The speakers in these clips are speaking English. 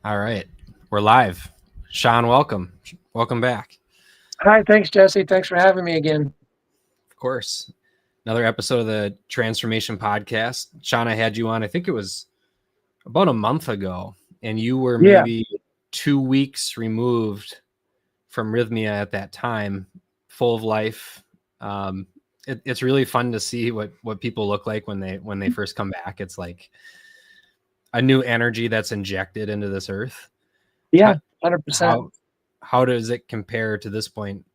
All right. We're live. Sean, welcome. Welcome back. Hi, thanks, Jesse. Thanks for having me again. Of course. Another episode of the Transformation Podcast. Sean, I had you on, I think it was about a month ago, and you were Yeah. maybe 2 weeks removed from Rhythmia at that time, full of life. It's really fun to see what people look like when they first come back. It's like a new energy that's injected into this earth. Yeah, 100%. How does it compare to this point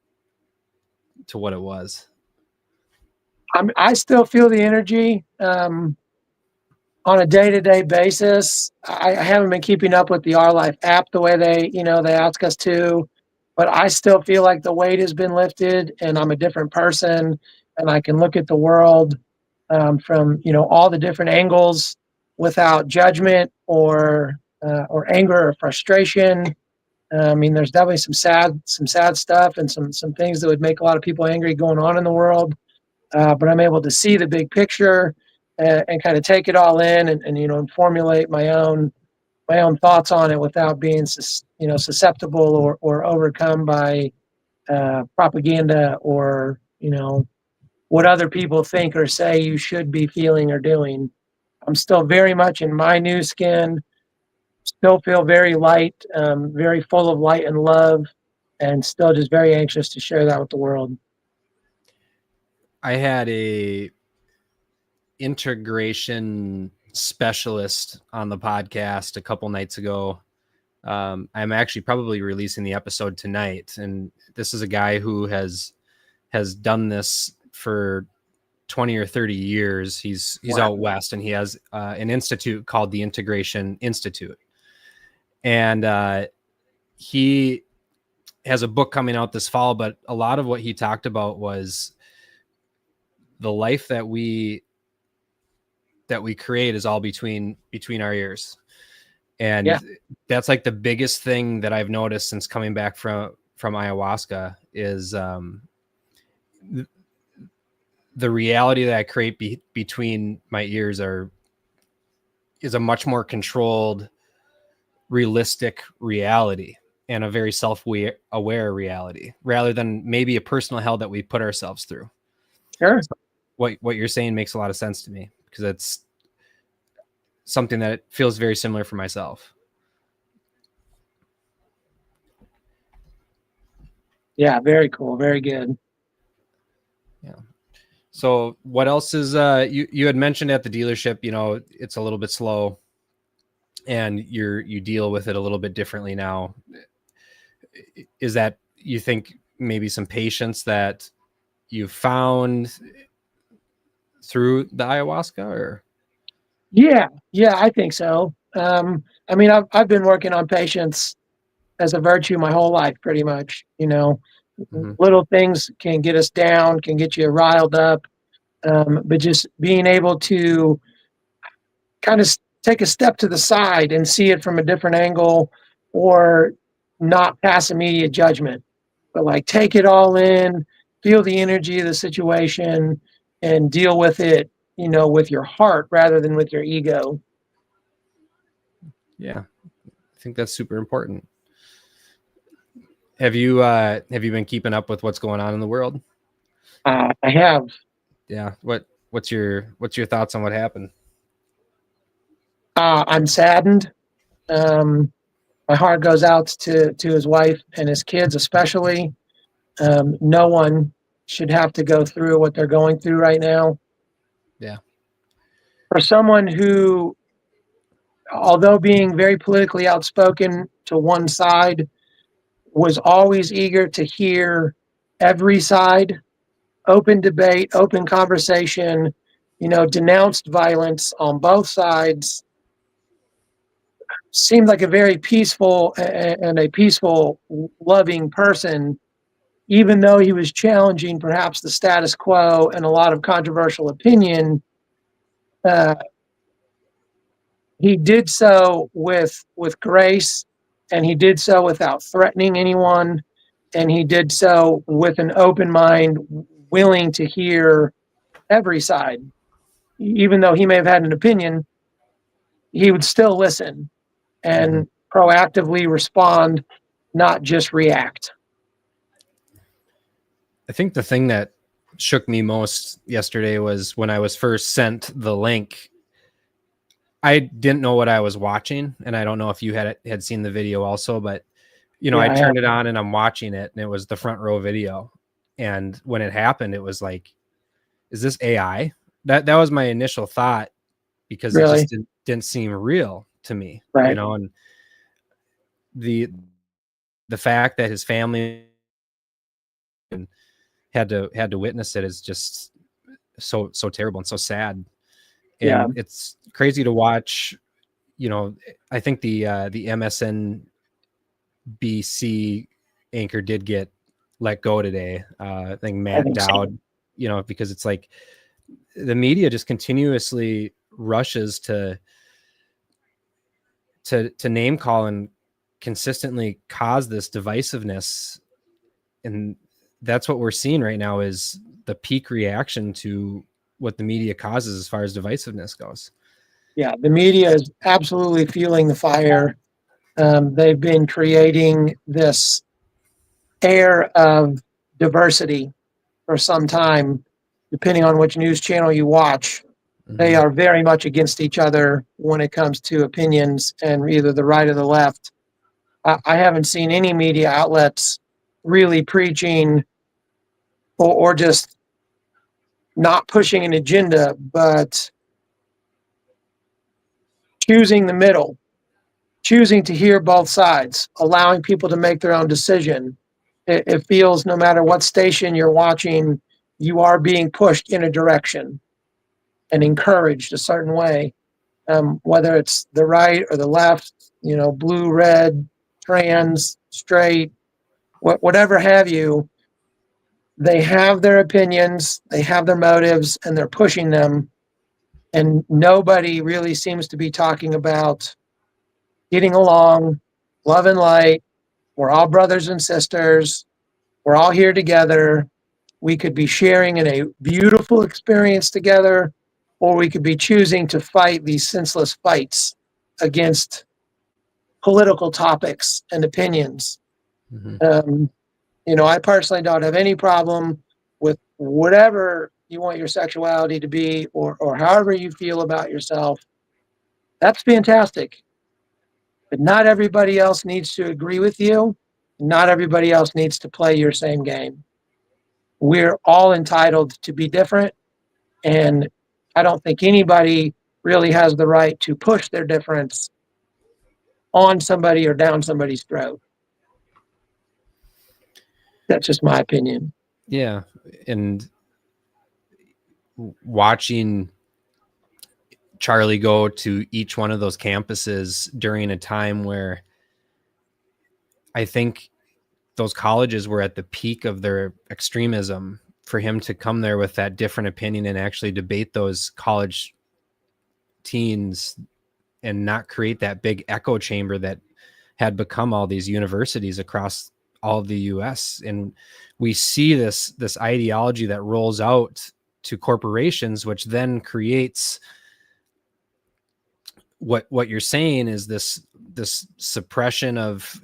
to what it was? I still feel the energy on a day-to-day basis. I haven't been keeping up with the Our Life app the way they ask us to, but I still feel like the weight has been lifted and I'm a different person and I can look at the world from, all the different angles without judgment or anger or frustration. I mean, there's definitely some sad stuff and some things that would make a lot of people angry going on in the world. But I'm able to see the big picture and kind of take it all in and formulate my own thoughts on it without being susceptible or overcome by propaganda or what other people think or say you should be feeling or doing. I'm still very much in my new skin. Still feel very light, very full of light and love, and still just very anxious to share that with the world. I had a integration specialist on the podcast a couple nights ago. I'm actually probably releasing the episode tonight, and this is a guy who has done this for 20 or 30 years. He's Wow. out west, and he has an institute called the Integration Institute, and he has a book coming out this fall. But a lot of what he talked about was the life that we create is all between our ears. And Yeah. that's like the biggest thing that I've noticed since coming back from ayahuasca is the reality that I create between my ears is a much more controlled, realistic reality and a very self-aware reality rather than maybe a personal hell that we put ourselves through. Sure. What you're saying makes a lot of sense to me because it's something that feels very similar for myself. Yeah, very cool. Very good. Yeah. So what else is you had mentioned at the dealership, it's a little bit slow and you deal with it a little bit differently now. Is that you think maybe some patience that you found through the ayahuasca or? Yeah, I think so. I mean, I've been working on patience as a virtue my whole life, pretty much. Mm-hmm. Little things can get us down, can get you riled up, but just being able to kind of take a step to the side and see it from a different angle, or not pass immediate judgment, but like take it all in, feel the energy of the situation, and deal with it, with your heart rather than with your ego. Yeah, I think that's super important. Have you been keeping up with what's going on in the world? I have. Yeah. What's your thoughts on what happened? I'm saddened. My heart goes out to his wife and his kids, especially. No one should have to go through what they're going through right now. Yeah. For someone who, although being very politically outspoken to one side, was always eager to hear every side, open debate, open conversation, denounced violence on both sides, seemed like a very peaceful and a peaceful, loving person, even though he was challenging perhaps the status quo and a lot of controversial opinion. He did so with grace, and he did so without threatening anyone, and he did so with an open mind, willing to hear every side. Even though he may have had an opinion, he would still listen. And proactively respond, not just react. I think the thing that shook me most yesterday was when I was first sent the link. I didn't know what I was watching, and I don't know if you had seen the video also, but I turned it on and I'm watching it, and it was the front row video. And when it happened, it was like, is this AI? That was my initial thought, because it just didn't seem real to me, right. And the fact that his family had to witness it is just so terrible and so sad. And it's crazy to watch. I think the MSNBC anchor did get let go today. I think Matt Dowd, because it's like the media just continuously rushes to name call and consistently cause this divisiveness. And that's what we're seeing right now, is the peak reaction to what the media causes as far as divisiveness goes. Yeah, the media is absolutely fueling the fire. They've been creating this air of diversity for some time. Depending on which news channel you watch, they are very much against each other when it comes to opinions and either the right or the left. I haven't seen any media outlets really preaching or just not pushing an agenda, but choosing the middle, choosing to hear both sides, allowing people to make their own decision. It feels no matter what station you're watching, you are being pushed in a direction and encouraged a certain way, whether it's the right or the left, blue, red, trans, straight, whatever have you. They have their opinions, they have their motives, and they're pushing them. And nobody really seems to be talking about getting along, love and light. We're all brothers and sisters. We're all here together. We could be sharing in a beautiful experience together, or we could be choosing to fight these senseless fights against political topics and opinions. I personally don't have any problem with whatever you want your sexuality to be, or however you feel about yourself. That's fantastic. But not everybody else needs to agree with you. Not everybody else needs to play your same game. We're all entitled to be different, and I don't think anybody really has the right to push their difference on somebody or down somebody's throat. That's just my opinion. Yeah. And watching Charlie go to each one of those campuses during a time where I think those colleges were at the peak of their extremism, for him to come there with that different opinion and actually debate those college teens and not create that big echo chamber that had become all these universities across all of the US. And we see this ideology that rolls out to corporations, which then creates what you're saying is this suppression of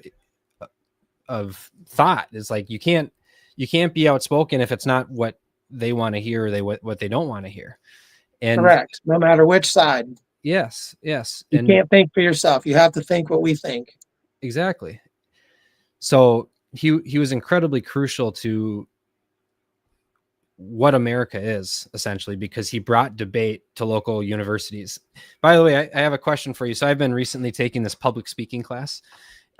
thought. Is like, you can't be outspoken if it's not what they want to hear, or what they don't want to hear. And correct, no matter which side. Yes. You can't think for yourself. You have to think what we think. Exactly. So he was incredibly crucial to what America is, essentially, because he brought debate to local universities. By the way, I have a question for you. So I've been recently taking this public speaking class,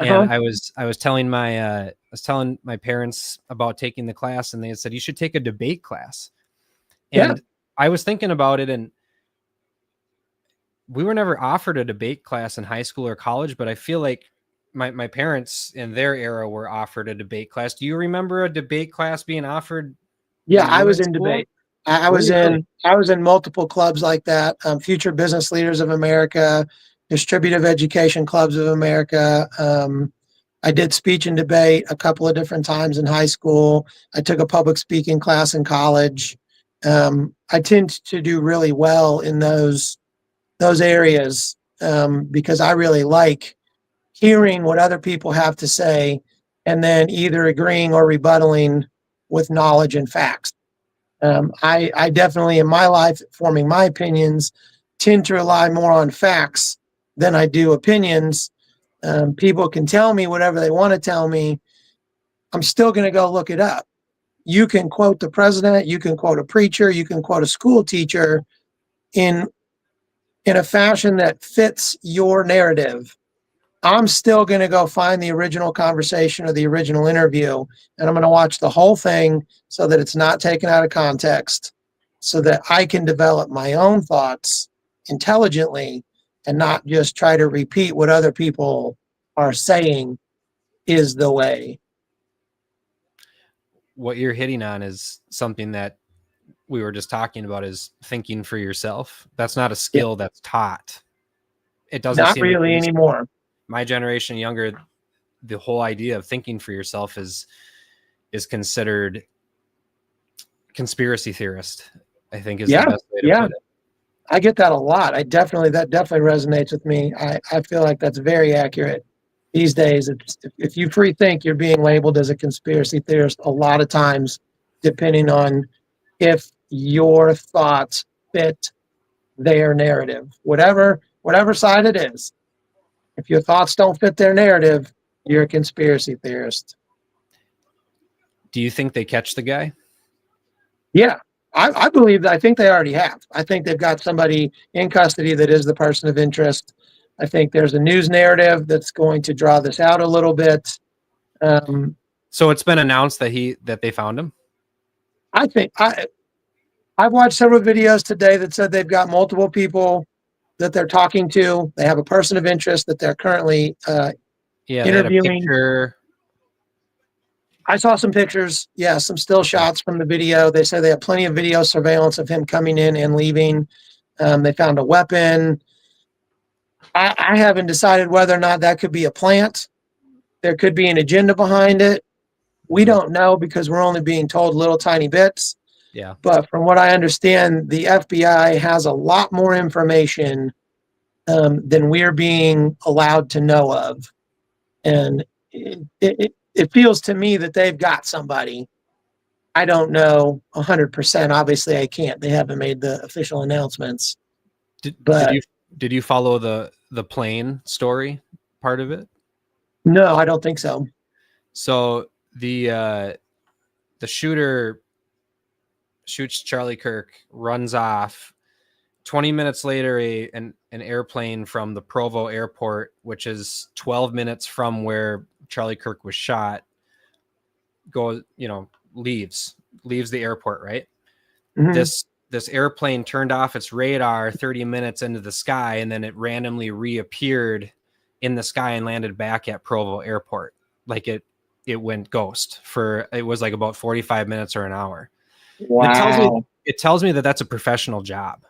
and I was telling my parents about taking the class, and they said, you should take a debate class. And I was thinking about it, and we were never offered a debate class in high school or college, but I feel like my parents in their era were offered a debate class. Do you remember a debate class being offered? Yeah, I was in debate. I was in multiple clubs like that. Future Business Leaders of America, Distributive Education Clubs of America. I did speech and debate a couple of different times in high school. I took a public speaking class in college. I tend to do really well in those areas because I really like hearing what other people have to say and then either agreeing or rebuttaling with knowledge and facts. I definitely, in my life, forming my opinions, tend to rely more on facts than I do opinions. People can tell me whatever they want to tell me. I'm still going to go look it up. You can quote the president, you can quote a preacher, you can quote a school teacher in a fashion that fits your narrative. I'm still going to go find the original conversation or the original interview, and I'm going to watch the whole thing so that it's not taken out of context, so that I can develop my own thoughts intelligently and not just try to repeat what other people are saying is the way. What you're hitting on is something that we were just talking about, is thinking for yourself. That's not a skill that's taught. It doesn't Not seem really anymore. My generation younger, the whole idea of thinking for yourself is considered conspiracy theorist, I think is the best way to put it. I get that a lot. That definitely resonates with me. I feel like that's very accurate these days. If you free think, you're being labeled as a conspiracy theorist a lot of times, depending on if your thoughts fit their narrative, whatever side it is. If your thoughts don't fit their narrative, you're a conspiracy theorist. Do you think they catch the guy? Yeah, I believe that. I think they already have. I think they've got somebody in custody that is the person of interest. I think there's a news narrative that's going to draw this out a little bit. So it's been announced that they found him? I think I've watched several videos today that said they've got multiple people that they're talking to. They have a person of interest that they're currently interviewing. I saw some pictures. Yeah, some still shots from the video. They say they have plenty of video surveillance of him coming in and leaving. They found a weapon. I haven't decided whether or not that could be a plant. There could be an agenda behind it. We don't know because we're only being told little tiny bits. Yeah. But from what I understand, the FBI has a lot more information than we're being allowed to know of. And it feels to me that they've got somebody. I don't know 100%. Obviously, I can't. They haven't made the official announcements. Did you follow the plane story part of it? No, I don't think so. So the shooter shoots Charlie Kirk, runs off. 20 minutes later, an airplane from the Provo airport, which is 12 minutes from where Charlie Kirk was shot, leaves the airport, right? Mm-hmm. This airplane turned off its radar 30 minutes into the sky, and then it randomly reappeared in the sky and landed back at Provo airport. Like it went ghost it was like about 45 minutes or an hour. Wow. It tells me that that's a professional job.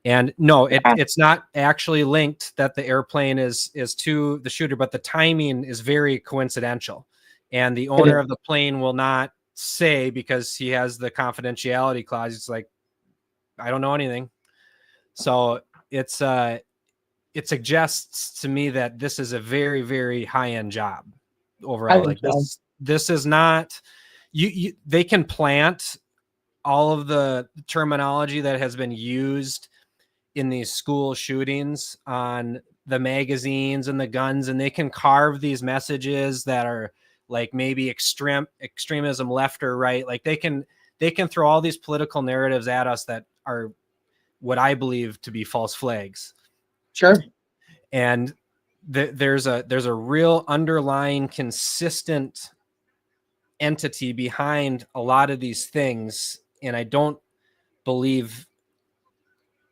And no, it's not actually linked that the airplane is to the shooter, but the timing is very coincidental. And the owner of the plane will not say, because he has the confidentiality clause. It's like, I don't know anything. So it suggests to me that this is a very, very high-end job overall. Like this is not they can plant all of the terminology that has been used in these school shootings on the magazines and the guns, and they can carve these messages that are like maybe extremism, left or right. Like they can throw all these political narratives at us that are what I believe to be false flags. Sure. And there's a real underlying consistent entity behind a lot of these things. And I don't believe,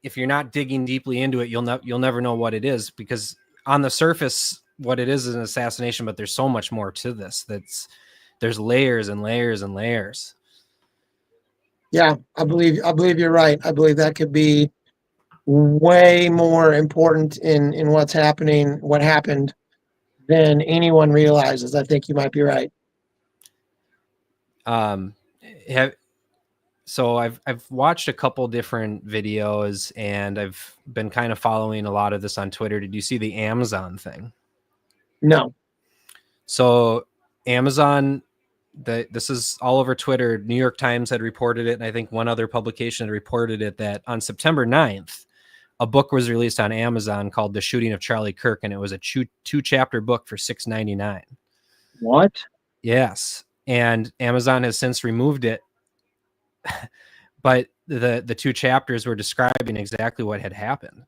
if you're not digging deeply into it, you'll never know what it is, because on the surface, what it is an assassination, but there's so much more to this. There's layers and layers and layers. Yeah, I believe you're right. I believe that could be way more important in what happened than anyone realizes. I think you might be right. So I've watched a couple different videos, and I've been kind of following a lot of this on Twitter. Did you see the Amazon thing? No. So Amazon, this is all over Twitter. New York Times had reported it, and I think one other publication had reported it, that on September 9th, a book was released on Amazon called The Shooting of Charlie Kirk, and it was a two-chapter book for $6.99. What? Yes. And Amazon has since removed it. But the two chapters were describing exactly what had happened.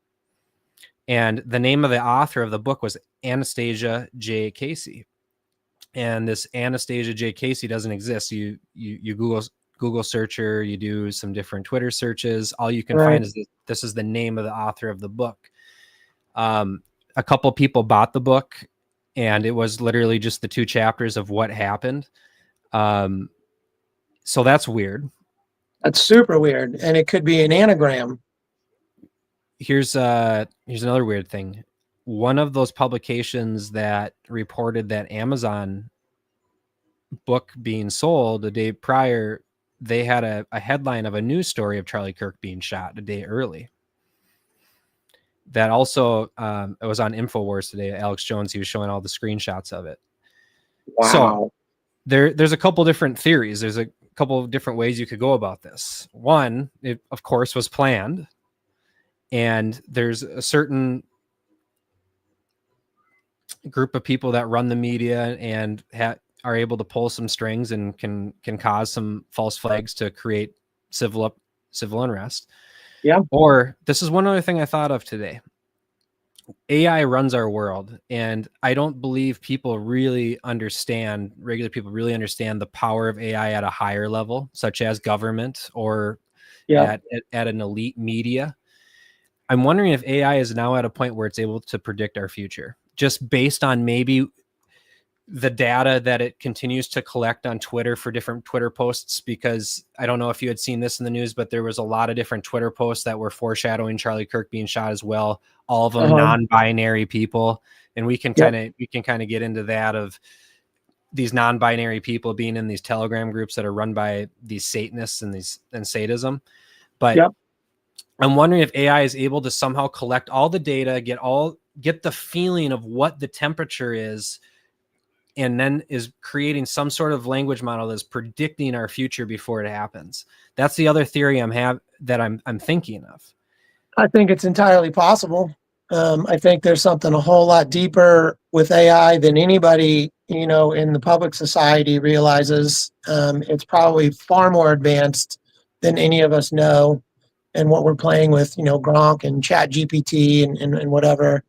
And the name of the author of the book was Anastasia J. Casey. And this Anastasia J. Casey doesn't exist. You Google search her, you do some different Twitter searches. All you can find is this is the name of the author of the book. A couple people bought the book, and it was literally just the two chapters of what happened. So that's weird. That's super weird. And it could be an anagram. Here's another weird thing. One of those publications that reported that Amazon book being sold a day prior, they had a headline of a news story of Charlie Kirk being shot a day early. That also, it was on InfoWars today. Alex Jones, he was showing all the screenshots of it. Wow. So there's a couple different theories. There's a couple of different ways you could go about this. One, it of course was planned, and there's a certain group of people that run the media and are able to pull some strings and can cause some false flags to create civil unrest. Yeah. Or this is one other thing I thought of today. AI runs our world, and I don't believe regular people really understand the power of AI at a higher level, such as government or at an elite media. I'm wondering if AI is now at a point where it's able to predict our future, just based on maybe the data that it continues to collect on Twitter for different Twitter posts. Because I don't know if you had seen this in the news, but there was a lot of different Twitter posts that were foreshadowing Charlie Kirk being shot as well. All of them non-binary people. And we can kind of get into that, of these non-binary people being in these Telegram groups that are run by these Satanists and sadism. But I'm wondering if AI is able to somehow collect all the data, get the feeling of what the temperature is, and then is creating some sort of language model that's predicting our future before it happens. That's the other theory I'm thinking of. I think it's entirely possible. I think there's something a whole lot deeper with AI than anybody, in the public society realizes. It's probably far more advanced than any of us know. And what we're playing with, Gronk and Chat GPT and whatever.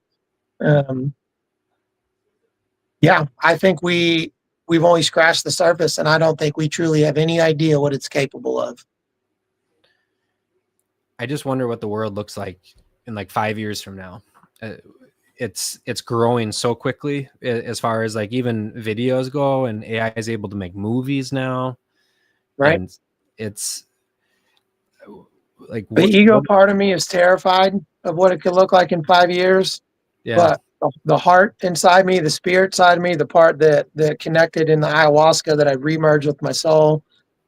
I think we've only scratched the surface, and I don't think we truly have any idea what it's capable of. I just wonder what the world looks like in like 5 years from now. It's growing so quickly as far as like even videos go, and AI is able to make movies now. Right. And it's like the ego part of me is terrified of what it could look like in 5 years. Yeah. But the heart inside me, the spirit side of me, the part that connected in the ayahuasca that I remerged with my soul,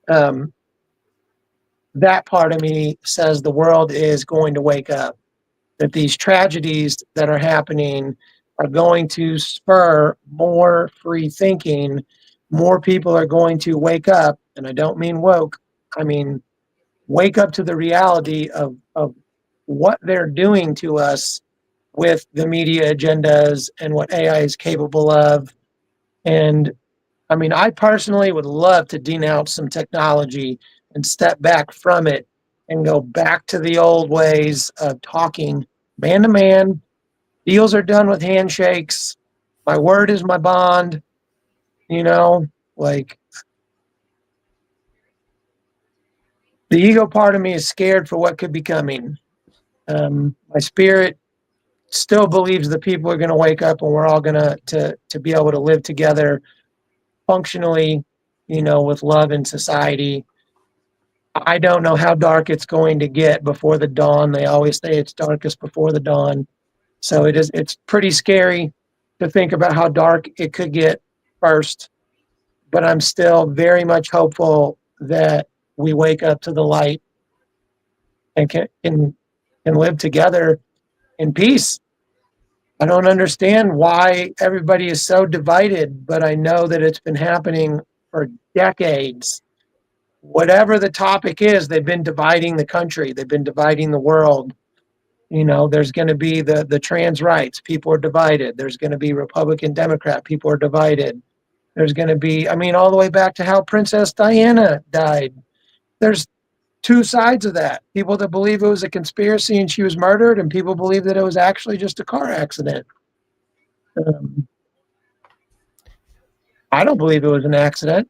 that part of me says the world is going to wake up, that these tragedies that are happening are going to spur more free thinking. More people are going to wake up, and I don't mean woke, I mean wake up to the reality of what they're doing to us with the media agendas and what AI is capable of. And I mean, I personally would love to denounce some technology and step back from it and go back to the old ways of talking man to man. Deals are done with handshakes. My word is my bond. Like the ego part of me is scared for what could be coming. My spirit still believes that people are going to wake up and we're all going to be able to live together functionally, with love in society. I don't know how dark it's going to get before the dawn. They always say it's darkest before the dawn. So it's pretty scary to think about how dark it could get first. But I'm still very much hopeful that we wake up to the light and can live together in peace. I don't understand why everybody is so divided, but I know that it's been happening for decades. Whatever the topic is, they've been dividing the country, they've been dividing the world. You know, there's going to be the trans rights, people are divided. There's going to be Republican, Democrat, people are divided. There's going to be, I mean, all the way back to how Princess Diana died. There's two sides of that. People that believe it was a conspiracy and she was murdered, and people believe that it was actually just a car accident. Um, I don't believe it was an accident.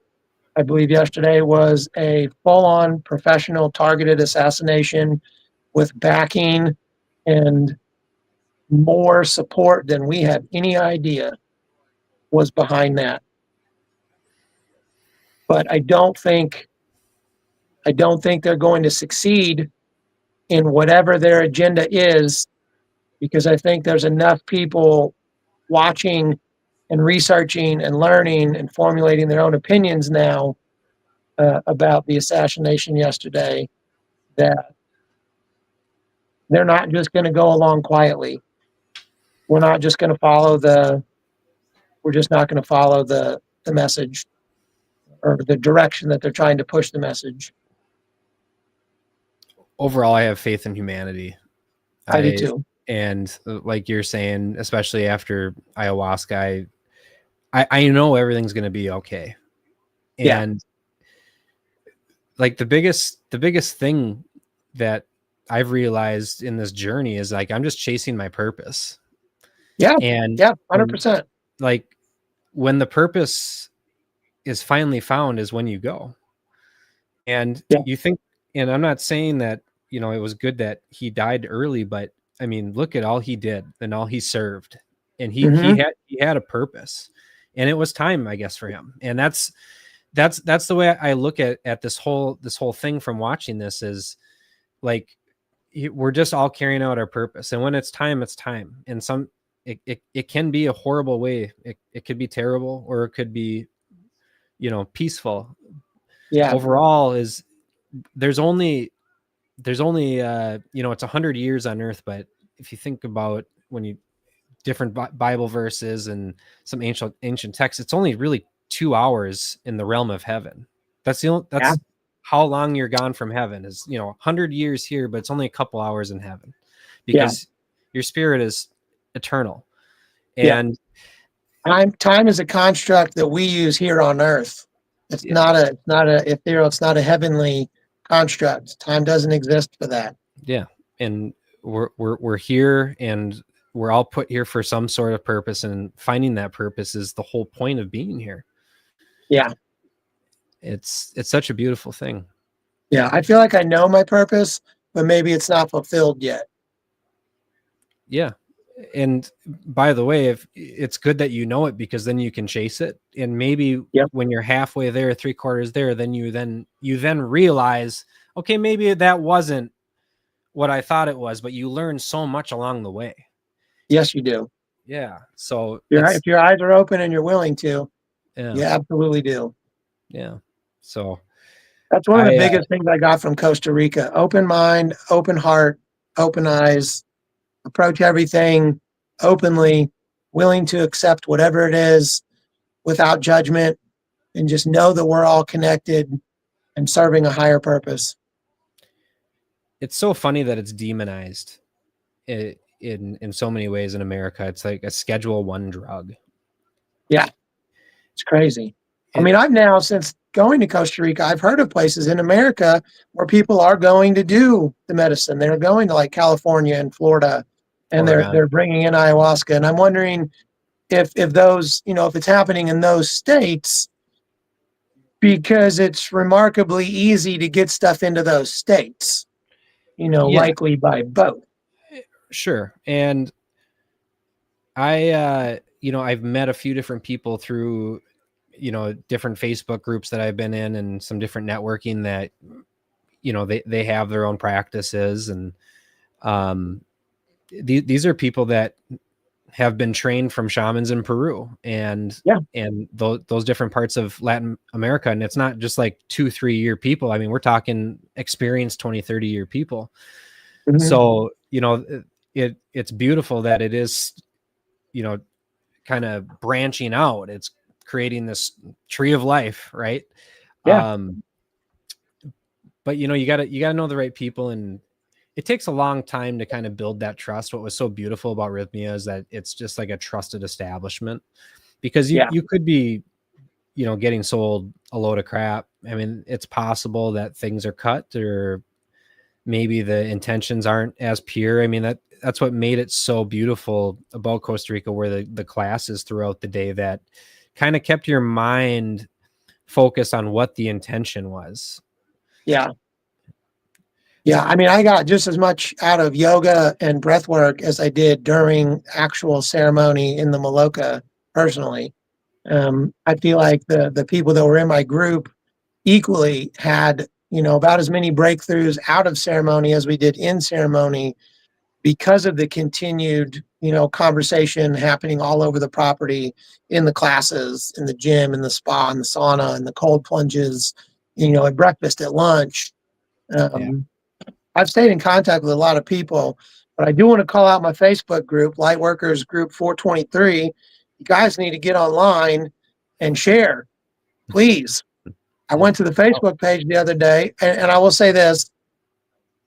I believe yesterday was a full-on professional targeted assassination with backing and more support than we have any idea was behind that. But I don't think they're going to succeed in whatever their agenda is, because I think there's enough people watching and researching and learning and formulating their own opinions now about the assassination yesterday, that they're not just going to go along quietly. We're not just going to follow we're just not going to follow the message or the direction that they're trying to push the message. Overall, I have faith in humanity. I do too. And like you're saying, especially after ayahuasca, I know everything's going to be okay. And like the biggest thing that I've realized in this journey is like, I'm just chasing my purpose. Yeah. And 100%. Like when the purpose is finally found is when you go. And you think, and I'm not saying that, you know, it was good that he died early, but I mean, look at all he did and all he served, and he had a purpose, and it was time, I guess, for him. And that's the way I look at this whole thing from watching this, is like, we're just all carrying out our purpose. And when it's time, it's time. And it can be a horrible way. It could be terrible, or it could be, you know, peaceful. Yeah. Overall is there's only you know, it's 100 years on earth, but if you think about different Bible verses and some ancient texts, it's only really 2 hours in the realm of heaven. That's how long you're gone from heaven is, you know, 100 years here, but it's only a couple hours in heaven, because your spirit is eternal. And time is a construct that we use here on earth. It's not a ethereal, it's not a heavenly construct. Time doesn't exist for that. Yeah. And we're here, and we're all put here for some sort of purpose, and finding that purpose is the whole point of being here. Yeah. It's such a beautiful thing. Yeah. I feel like I know my purpose, but maybe it's not fulfilled yet. Yeah. And by the way, if it's good that you know it, because then you can chase it. And maybe when you're halfway there, 3/4 there, then you realize, okay, maybe that wasn't what I thought it was, but you learn so much along the way. Yes, you do. Yeah. So if your eyes are open and you're willing to, you absolutely do. Yeah. So that's one of the biggest things I got from Costa Rica. Open mind, open heart, open eyes, approach everything openly, willing to accept whatever it is without judgment, and just know that we're all connected and serving a higher purpose. It's so funny that it's demonized in so many ways in America. It's like a Schedule I drug. Yeah. It's crazy. I mean, I've now, since going to Costa Rica, I've heard of places in America where people are going to do the medicine. They're going to like California and Florida, and they're bringing in ayahuasca. And I'm wondering if those, you know, if it's happening in those states, because it's remarkably easy to get stuff into those states, you know, likely by boat. Sure. And I, you know, I've met a few different people through, you know, different Facebook groups that I've been in, and some different networking that, you know, they have their own practices. And these are people that have been trained from shamans in Peru and those different parts of Latin America. And it's not just like 2-3 year people. I mean, we're talking experienced 20-30 year people. So, you know, it's beautiful that it is you know, kind of branching out. It's creating this tree of life, right? Yeah. But you gotta know the right people, and it takes a long time to kind of build that trust. What was so beautiful about Rhythmia is that it's just like a trusted establishment, because Yeah. you could be, getting sold a load of crap. I mean, it's possible that things are cut, or maybe the intentions aren't as pure. I mean, that's what made it so beautiful about Costa Rica, where the classes throughout the day that kind of kept your mind focused on what the intention was. Yeah. Yeah. I mean, I got just as much out of yoga and breath work as I did during actual ceremony in the Maloka personally. I feel like the people that were in my group equally had, about as many breakthroughs out of ceremony as we did in ceremony, because of the continued, conversation happening all over the property, in the classes, in the gym, in the spa, in the sauna, in the cold plunges, at breakfast, at lunch. Yeah. I've stayed in contact with a lot of people, but I do want to call out my Facebook group, Lightworkers Group 423. You guys need to get online and share, please. I went to the Facebook page the other day, and I will say this: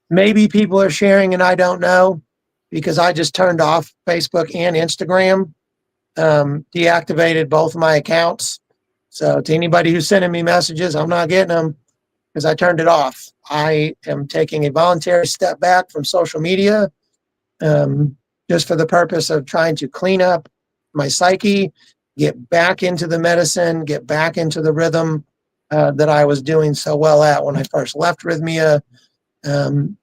maybe people are sharing and I don't know, because I just turned off Facebook and Instagram, deactivated both of my accounts. So to anybody who's sending me messages, I'm not getting them because I turned it off. I am taking a voluntary step back from social media, just for the purpose of trying to clean up my psyche, get back into the medicine, get back into the rhythm that I was doing so well at when I first left Rhythmia.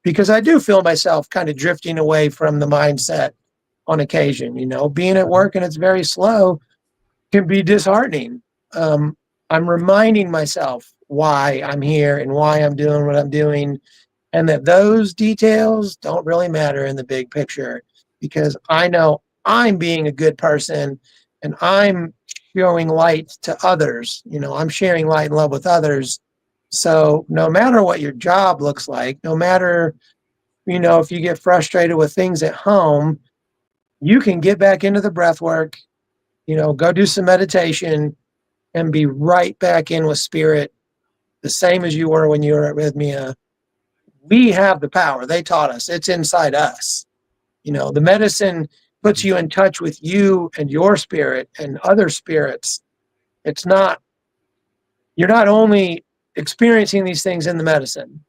Because I do feel myself kind of drifting away from the mindset on occasion. Being at work and it's very slow can be disheartening. I'm reminding myself why I'm here and why I'm doing what I'm doing, and that those details don't really matter in the big picture, because I know I'm being a good person and I'm showing light to others. I'm sharing light and love with others. So no matter what your job looks like, no matter, if you get frustrated with things at home, you can get back into the breath work, go do some meditation and be right back in with spirit, the same as you were when you were at Rhythmia. We have the power. They taught us. It's inside us. The medicine puts you in touch with you and your spirit and other spirits. It's not, you're not only experiencing these things in the medicine,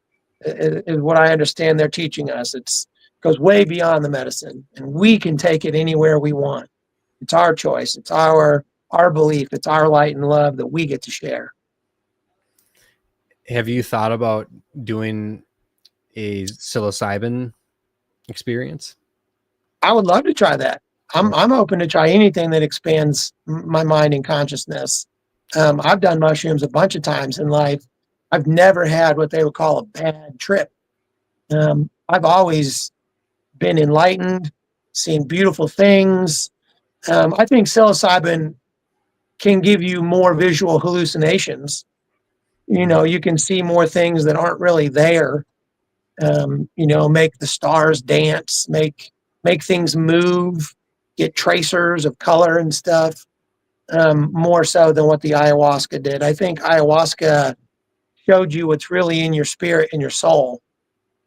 is what I understand they're teaching us. It goes way beyond the medicine, and we can take it anywhere we want. It's our choice. It's our belief. It's our light and love that we get to share. Have you thought about doing a psilocybin experience? I would love to try that. I'm open to try anything that expands my mind and consciousness. I've done mushrooms a bunch of times in life. I've never had what they would call a bad trip. I've always been enlightened, seen beautiful things. I think psilocybin can give you more visual hallucinations. You can see more things that aren't really there. Make the stars dance, make things move, get tracers of color and stuff, more so than what the ayahuasca did. I think ayahuasca showed you what's really in your spirit and your soul,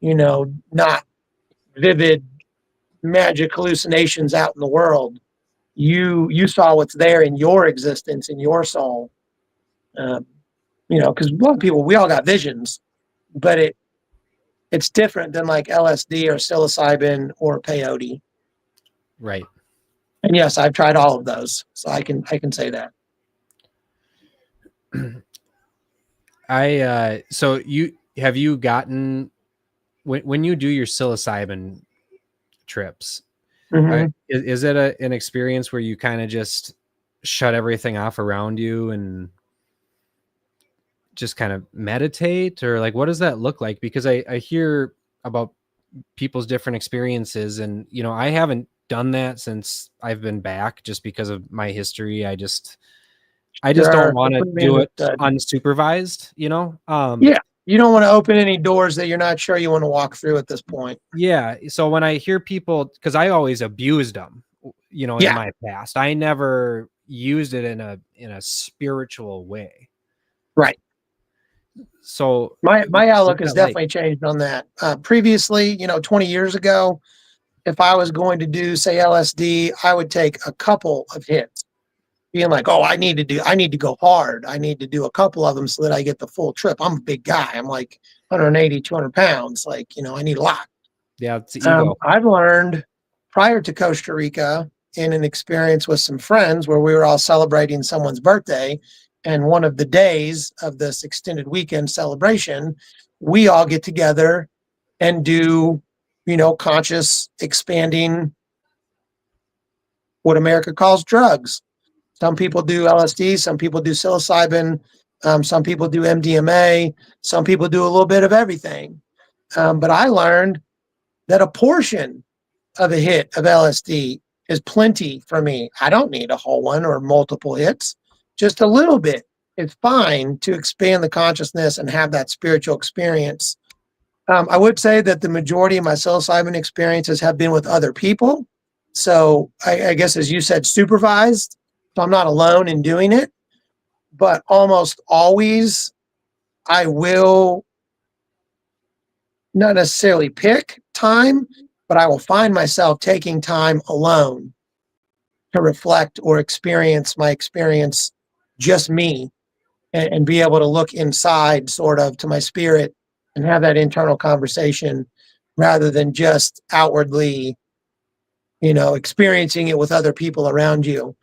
not vivid magic hallucinations out in the world. You saw what's there in your existence, in your soul. Because a lot of people, we all got visions, but it's different than like LSD or psilocybin or peyote. Right. And yes, I've tried all of those, so I can say that. So you gotten, when you do your psilocybin trips, Mm-hmm. is it an experience where you kind of just shut everything off around you and just kind of meditate, or like, what does that look like? Because I hear about people's different experiences, and I haven't done that since I've been back, just because of my history. I just don't want to do it unsupervised, Yeah, you don't want to open any doors that you're not sure you want to walk through at this point. Yeah. So when I hear people, because I always abused them, in Yeah. my past. I never used it in a spiritual way. Right. So My what's outlook has that like? definitely changed on that. Previously, 20 years ago, if I was going to do, say, LSD, I would take a couple of hits, being like, oh, I need to go hard. I need to do a couple of them so that I get the full trip. I'm a big guy. I'm like 180, 200 pounds. Like, I need a lot. Yeah, it's the ego. I've learned prior to Costa Rica in an experience with some friends where we were all celebrating someone's birthday. And one of the days of this extended weekend celebration, we all get together and do, conscious expanding, what America calls drugs. Some people do LSD, some people do psilocybin, some people do MDMA, some people do a little bit of everything. But I learned that a portion of a hit of LSD is plenty for me. I don't need a whole one or multiple hits. Just a little bit is fine to expand the consciousness and have that spiritual experience. I would say that the majority of my psilocybin experiences have been with other people. So I guess, as you said, supervised. So I'm not alone in doing it. But almost always, I will not necessarily pick time, but I will find myself taking time alone to reflect or experience my experience, just me, and be able to look inside sort of to my spirit and have that internal conversation rather than just outwardly, experiencing it with other people around you.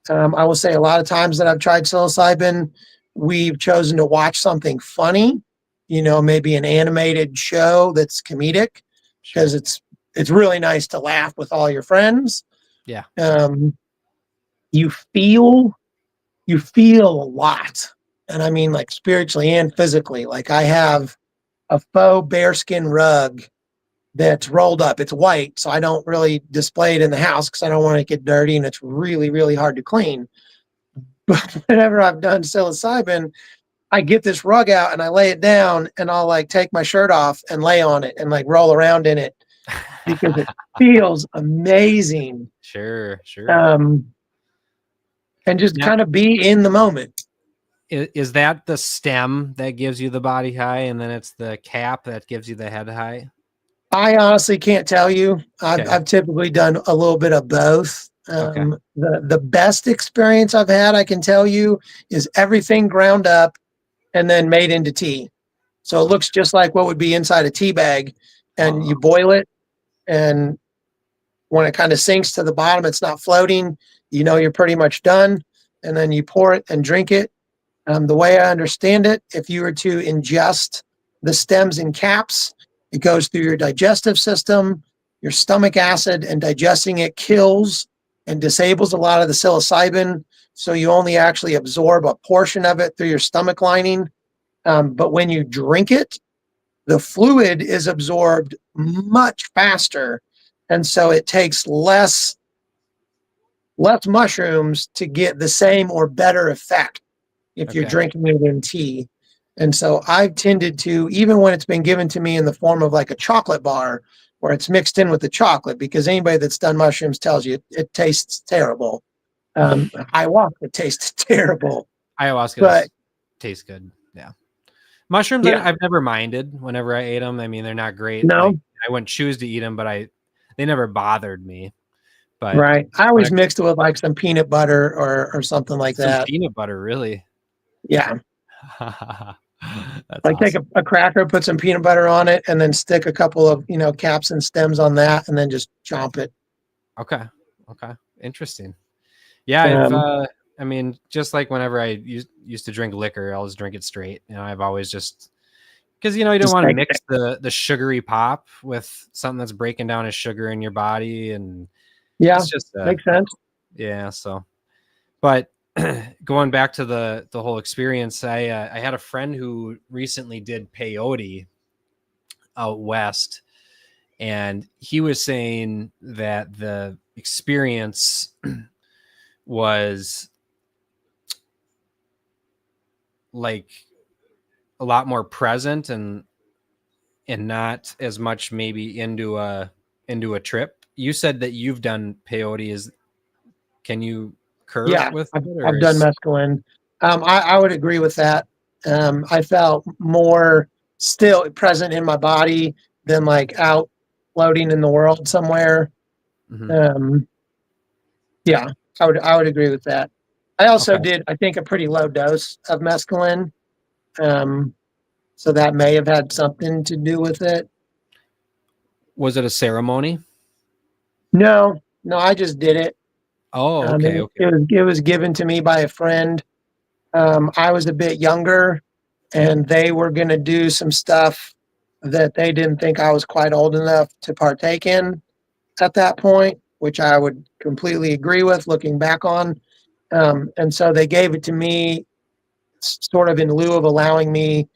I will say a lot of times that I've tried psilocybin, we've chosen to watch something funny, maybe an animated show that's comedic, because it's really nice to laugh with all your friends. Yeah. You feel a lot. And I mean, like, spiritually and physically. Like, I have a faux bearskin rug that's rolled up. It's white, so I don't really display it in the house because I don't want it to get dirty, and it's really, really hard to clean. But whenever I've done psilocybin, I get this rug out and I lay it down, and I'll like take my shirt off and lay on it and like roll around in it because it feels amazing. Sure. And just Yeah. kind of be in the moment. Is that the stem that gives you the body high, and then it's the cap that gives you the head high? I honestly can't tell you. Okay. I've typically done a little bit of both. Okay. The best experience I've had, I can tell you, is everything ground up and then made into tea. So it looks just like what would be inside a tea bag, and you boil it, and when it kind of sinks to the bottom, it's not floating. You're pretty much done, and then you pour it and drink it. The way I understand it, if you were to ingest the stems and caps, it goes through your digestive system, your stomach acid, and digesting it kills and disables a lot of the psilocybin. So you only actually absorb a portion of it through your stomach lining. But when you drink it, the fluid is absorbed much faster. And so it takes less mushrooms to get the same or better effect if you're drinking it in tea. And so I've tended to, even when it's been given to me in the form of like a chocolate bar where it's mixed in with the chocolate, because anybody that's done mushrooms tells you it tastes terrible. Ayahuasca tastes terrible. Ayahuasca tastes good. Yeah. Mushrooms, Yeah. I've never minded whenever I ate them. I mean, they're not great. No. Like, I wouldn't choose to eat them, but they never bothered me. But right. I always mixed it with like some peanut butter or something like some that. peanut butter, really? Yeah. That's like awesome. Take a cracker, put some peanut butter on it, and then stick a couple of caps and stems on that, and then just chomp it. Okay. Interesting. Yeah, I mean, just like whenever I used to drink liquor, I'll just drink it straight. I've always just because you don't want to mix the sugary pop with something that's breaking down as sugar in your body, and it's just makes sense. Yeah. So, but going back to the whole experience, I had a friend who recently did peyote out west, and he was saying that the experience was like a lot more present and not as much maybe into a trip. You said that you've done peyote. Can you curve Yeah, with I've, it, or I've done is mescaline. I would agree with that. I felt more still present in my body than like out floating in the world somewhere. Mhm. Um, yeah, I would agree with that. I also Okay. did, I think, a pretty low dose of mescaline. Um, so that may have had something to do with it. Was it a ceremony? No, no, I just did it. Oh, It okay, was, okay. it was given to me by a friend. I was a bit younger, and they were going to do some stuff that they didn't think I was quite old enough to partake in at that point, which I would completely agree with looking back on. And so they gave it to me sort of in lieu of allowing me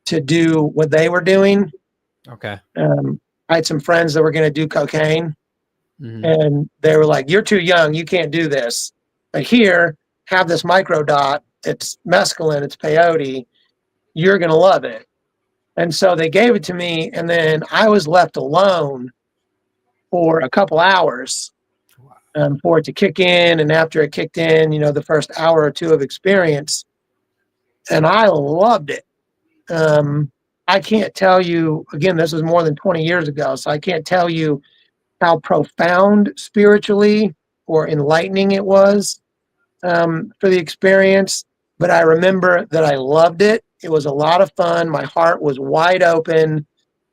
to do what they were doing. Okay. I had some friends that were going to do cocaine, Hmm. and they were like, "You're too young. You can't do this. But here, have this microdot. It's mescaline. It's peyote. You're going to love it." And so they gave it to me, and then I was left alone for a couple hours for it to kick in. And after it kicked in, the first hour or two of experience, and I loved it. Um, I can't tell you, again, this was more than 20 years ago, so I can't tell you how profound spiritually or enlightening it was for the experience. But I remember that I loved it. It was a lot of fun. My heart was wide open.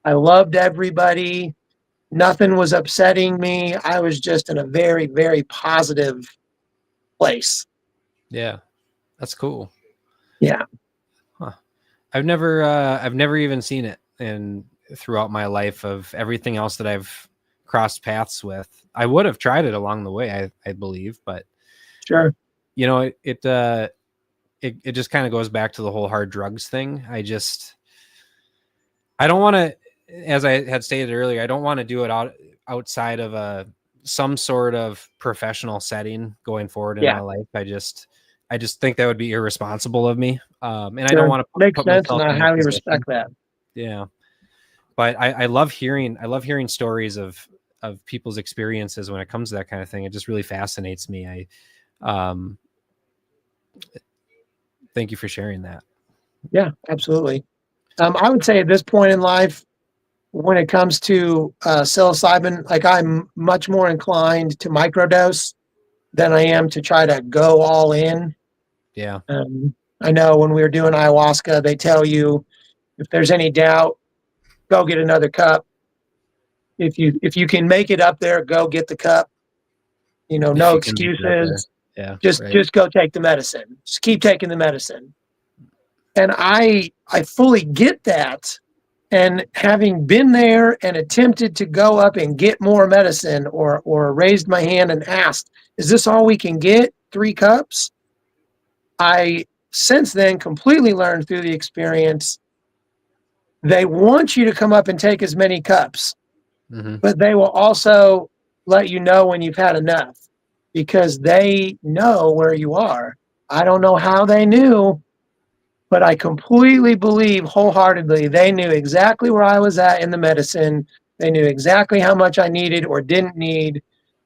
I loved everybody. Nothing was upsetting me. I was just in a very, very positive place. Yeah, that's cool. Yeah. Huh. I've never even seen it, and throughout my life of everything else that I've crossed paths with, I would have tried it along the way, I believe, but Sure. it just kind of goes back to the whole hard drugs thing. I don't want to, as I had stated earlier, I don't want to do it outside of some sort of professional setting going forward in Yeah. my life. I just think that would be irresponsible of me. And I don't Sure. want to Makes put sense. And myself I in that highly position. respect that. Yeah. But I love hearing stories of people's experiences when it comes to that kind of thing. It just really fascinates me. Um, Thank you for sharing that. Yeah, absolutely. I would say at this point in life, when it comes to psilocybin, like I'm much more inclined to microdose than I am to try to go all in. Yeah. I know when we were doing ayahuasca, they tell you if there's any doubt, go get another cup. If you can make it up there, go get the cup. If No you can make it up there. excuses. Yeah. Just Right. just go take the medicine. Just keep taking the medicine. And I fully get that. And having been there and attempted to go up and get more medicine or raised my hand and asked, is this all we can get? 3 cups? I since then completely learned through the experience they want you to come up and take as many cups, Hmm. but they will also let you know when you've had enough because they know where you are. I don't know how they knew, but I completely believe wholeheartedly they knew exactly where I was at in the medicine. They knew exactly how much I needed or didn't need.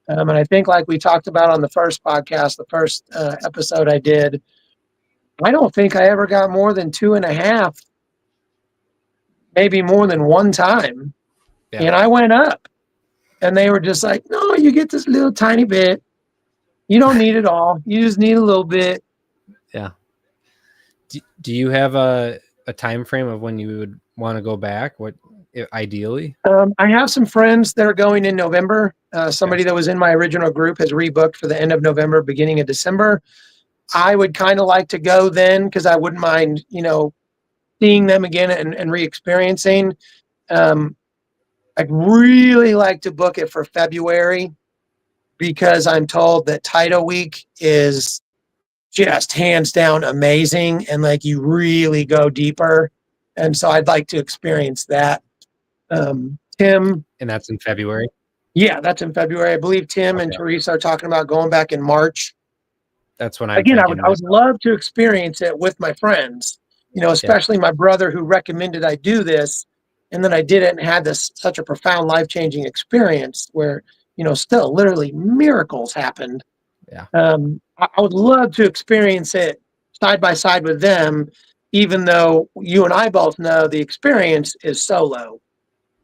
And I think, like we talked about on the first podcast, the first episode I did, I don't think I ever got more than 2.5, maybe more than one time. Yeah. And I went up, and they were just like, no, you get this little tiny bit. You don't need it all. You just need a little bit. Yeah. Do you have a time frame of when you would want to go back? What ideally? I have some friends that are going in November. Okay. Somebody that was in my original group has rebooked for the end of November, beginning of December. I would kind of like to go then because I wouldn't mind, seeing them again and re-experiencing. Um, I'd really like to book it for February because I'm told that Tidal Week is just hands down amazing and like you really go deeper. And so I'd like to experience that. Tim, And that's in February. yeah, that's in February. I believe Tim and Okay. Teresa are talking about going back in March. That's when I'm Again, I would thinking I would myself. love to experience it with my friends, Yeah. especially my brother who recommended I do this. And then I did it and had such a profound life-changing experience where, still literally miracles happened. Yeah. I would love to experience it side by side with them, even though you and I both know the experience is solo.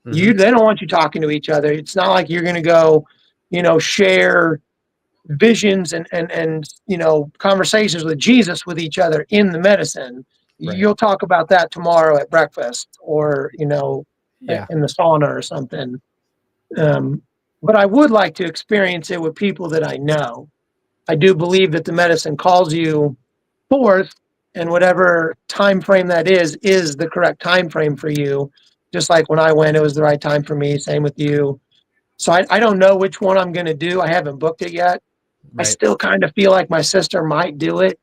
Mhm. They don't want you talking to each other. It's not like you're going to go, share visions and conversations with Jesus with each other in the medicine. Right. You'll talk about that tomorrow at breakfast or Yeah. in the sauna or something. Um, but I would like to experience it with people that I know. I do believe that the medicine calls you forth, and whatever time frame that is the correct time frame for you. Just like when I went, it was the right time for me. Same with you. So I don't know which one I'm going to do. I haven't booked it yet. I Right. still kind of feel like my sister might do it.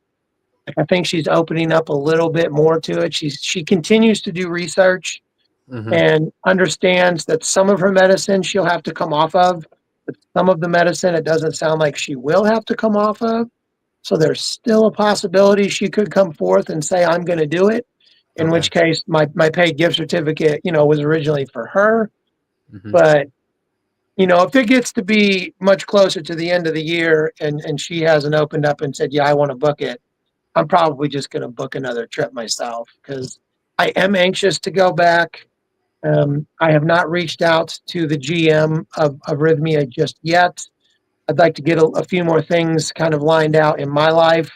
Like, I think she's opening up a little bit more to it. She continues to do research Mhm. and understands that some of her medicine she'll have to come off of, but some of the medicine it doesn't sound like she will have to come off of. So there's still a possibility she could come forth and say, I'm going to do it. In Okay. which case, my paid gift certificate, was originally for her. Mhm. But, if it gets to be much closer to the end of the year and she hasn't opened up and said, yeah, I want to book it, I'm probably just going to book another trip myself because I am anxious to go back. I have not reached out to the GM of Rhythmia just yet. I'd like to get a few more things kind of lined out in my life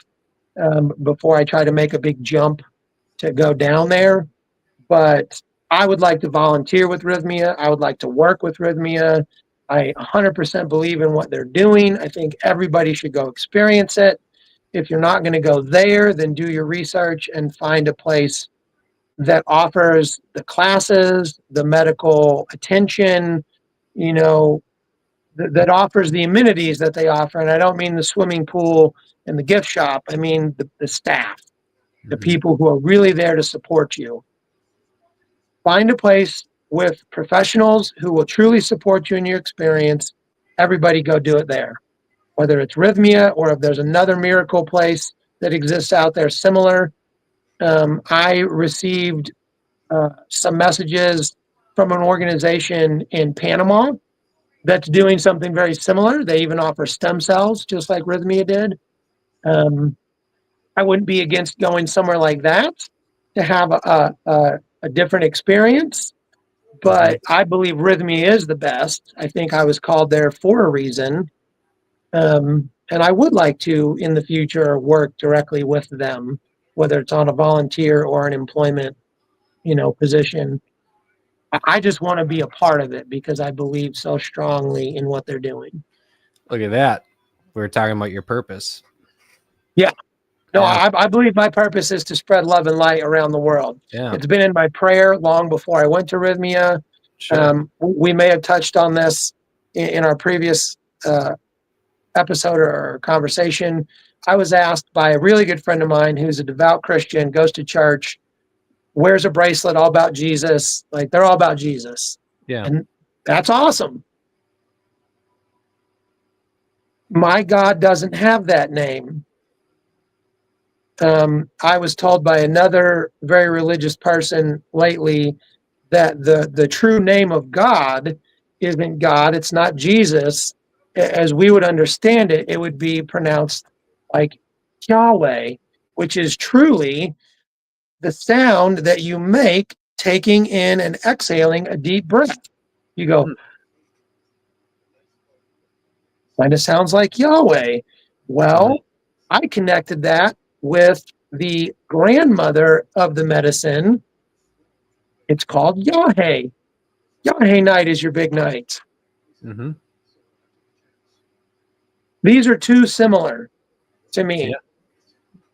before I try to make a big jump to go down there. But I would like to volunteer with Rhythmia. I would like to work with Rhythmia. I 100% believe in what they're doing. I think everybody should go experience it. If you're not going to go there, then do your research and find a place that offers the classes, the medical attention, you know, that offers the amenities that they offer. And I don't mean the swimming pool and the gift shop. I mean the staff, the Mhm. people who are really there to support you. Find a place with professionals who will truly support you in your experience. Everybody go do it there. Whether it's Rhythmia or if there's another miracle place that exists out there similar. I received some messages from an organization in Panama that's doing something very similar. They even offer stem cells, just like Rhythmia did. Um, I wouldn't be against going somewhere like that to have a different experience, Mhm. but I believe Rhythmia is the best. I think I was called there for a reason. And I would like to, in the future, work directly with them, whether it's on a volunteer or an employment, position. I just want to be a part of it because I believe so strongly in what they're doing. Look at that. We were talking about your purpose. Yeah. No, Yeah. I believe my purpose is to spread love and light around the world. Yeah. It's been in my prayer long before I went to Rhythmia. Sure. We may have touched on this in our previous episode or conversation. I was asked by a really good friend of mine who's a devout Christian, goes to church, wears a bracelet all about Jesus. Like, they're all about Jesus. Yeah. And that's awesome. My God doesn't have that name. I was told by another very religious person lately that the true name of God isn't God. It's not Jesus. As we would understand it, it would be pronounced like Yahweh, which is truly the sound that you make taking in and exhaling a deep breath. You go, Hmm. kind of sounds like Yahweh. Mhm. Well, I connected that with the grandmother of the medicine. It's called Yahweh. Yahweh night is your big night. Mhm. These are too similar to Yeah. me.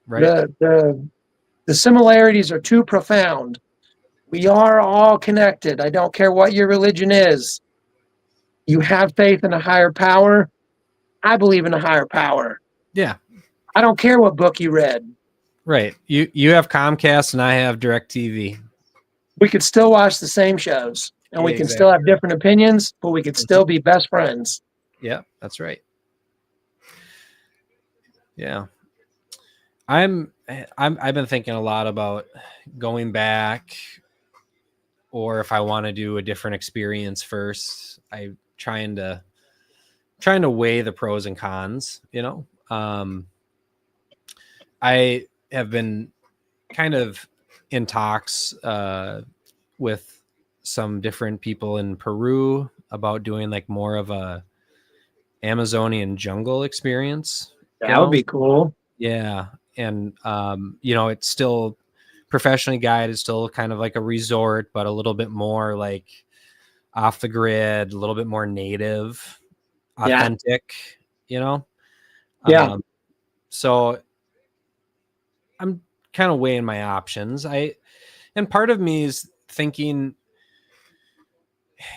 Right. The similarities are too profound. We are all connected. I don't care what your religion is. You have faith in a higher power. I believe in a higher power. Yeah. I don't care what book you read. Right. You have Comcast and I have DirecTV. We could still watch the same shows and Yeah, we can still exactly. have different opinions, but we could Mhm. still be best friends. Yeah, that's right. Yeah. I've been thinking a lot about going back, or if I want to do a different experience first. I trying to weigh the pros and cons, I have been kind of in talks with some different people in Peru about doing like more of a Amazonian jungle experience. That would be cool. Yeah. And, it's still professionally guided, still kind of like a resort, but a little bit more like off the grid, a little bit more native, authentic, Yeah. So I'm kind of weighing my options. And part of me is thinking,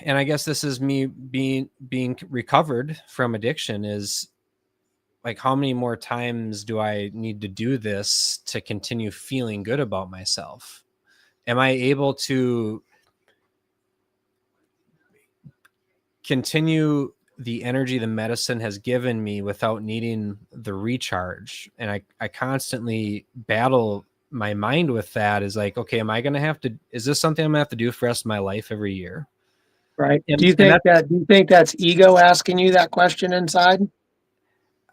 and I guess this is me being recovered from addiction, is like, how many more times do I need to do this to continue feeling good about myself? Am I able to continue the energy the medicine has given me without needing the recharge? And I constantly battle my mind with that. Is like, okay, is this something I'm gonna have to do for the rest of my life every year? Right. And, Do you think that's ego asking you that question inside?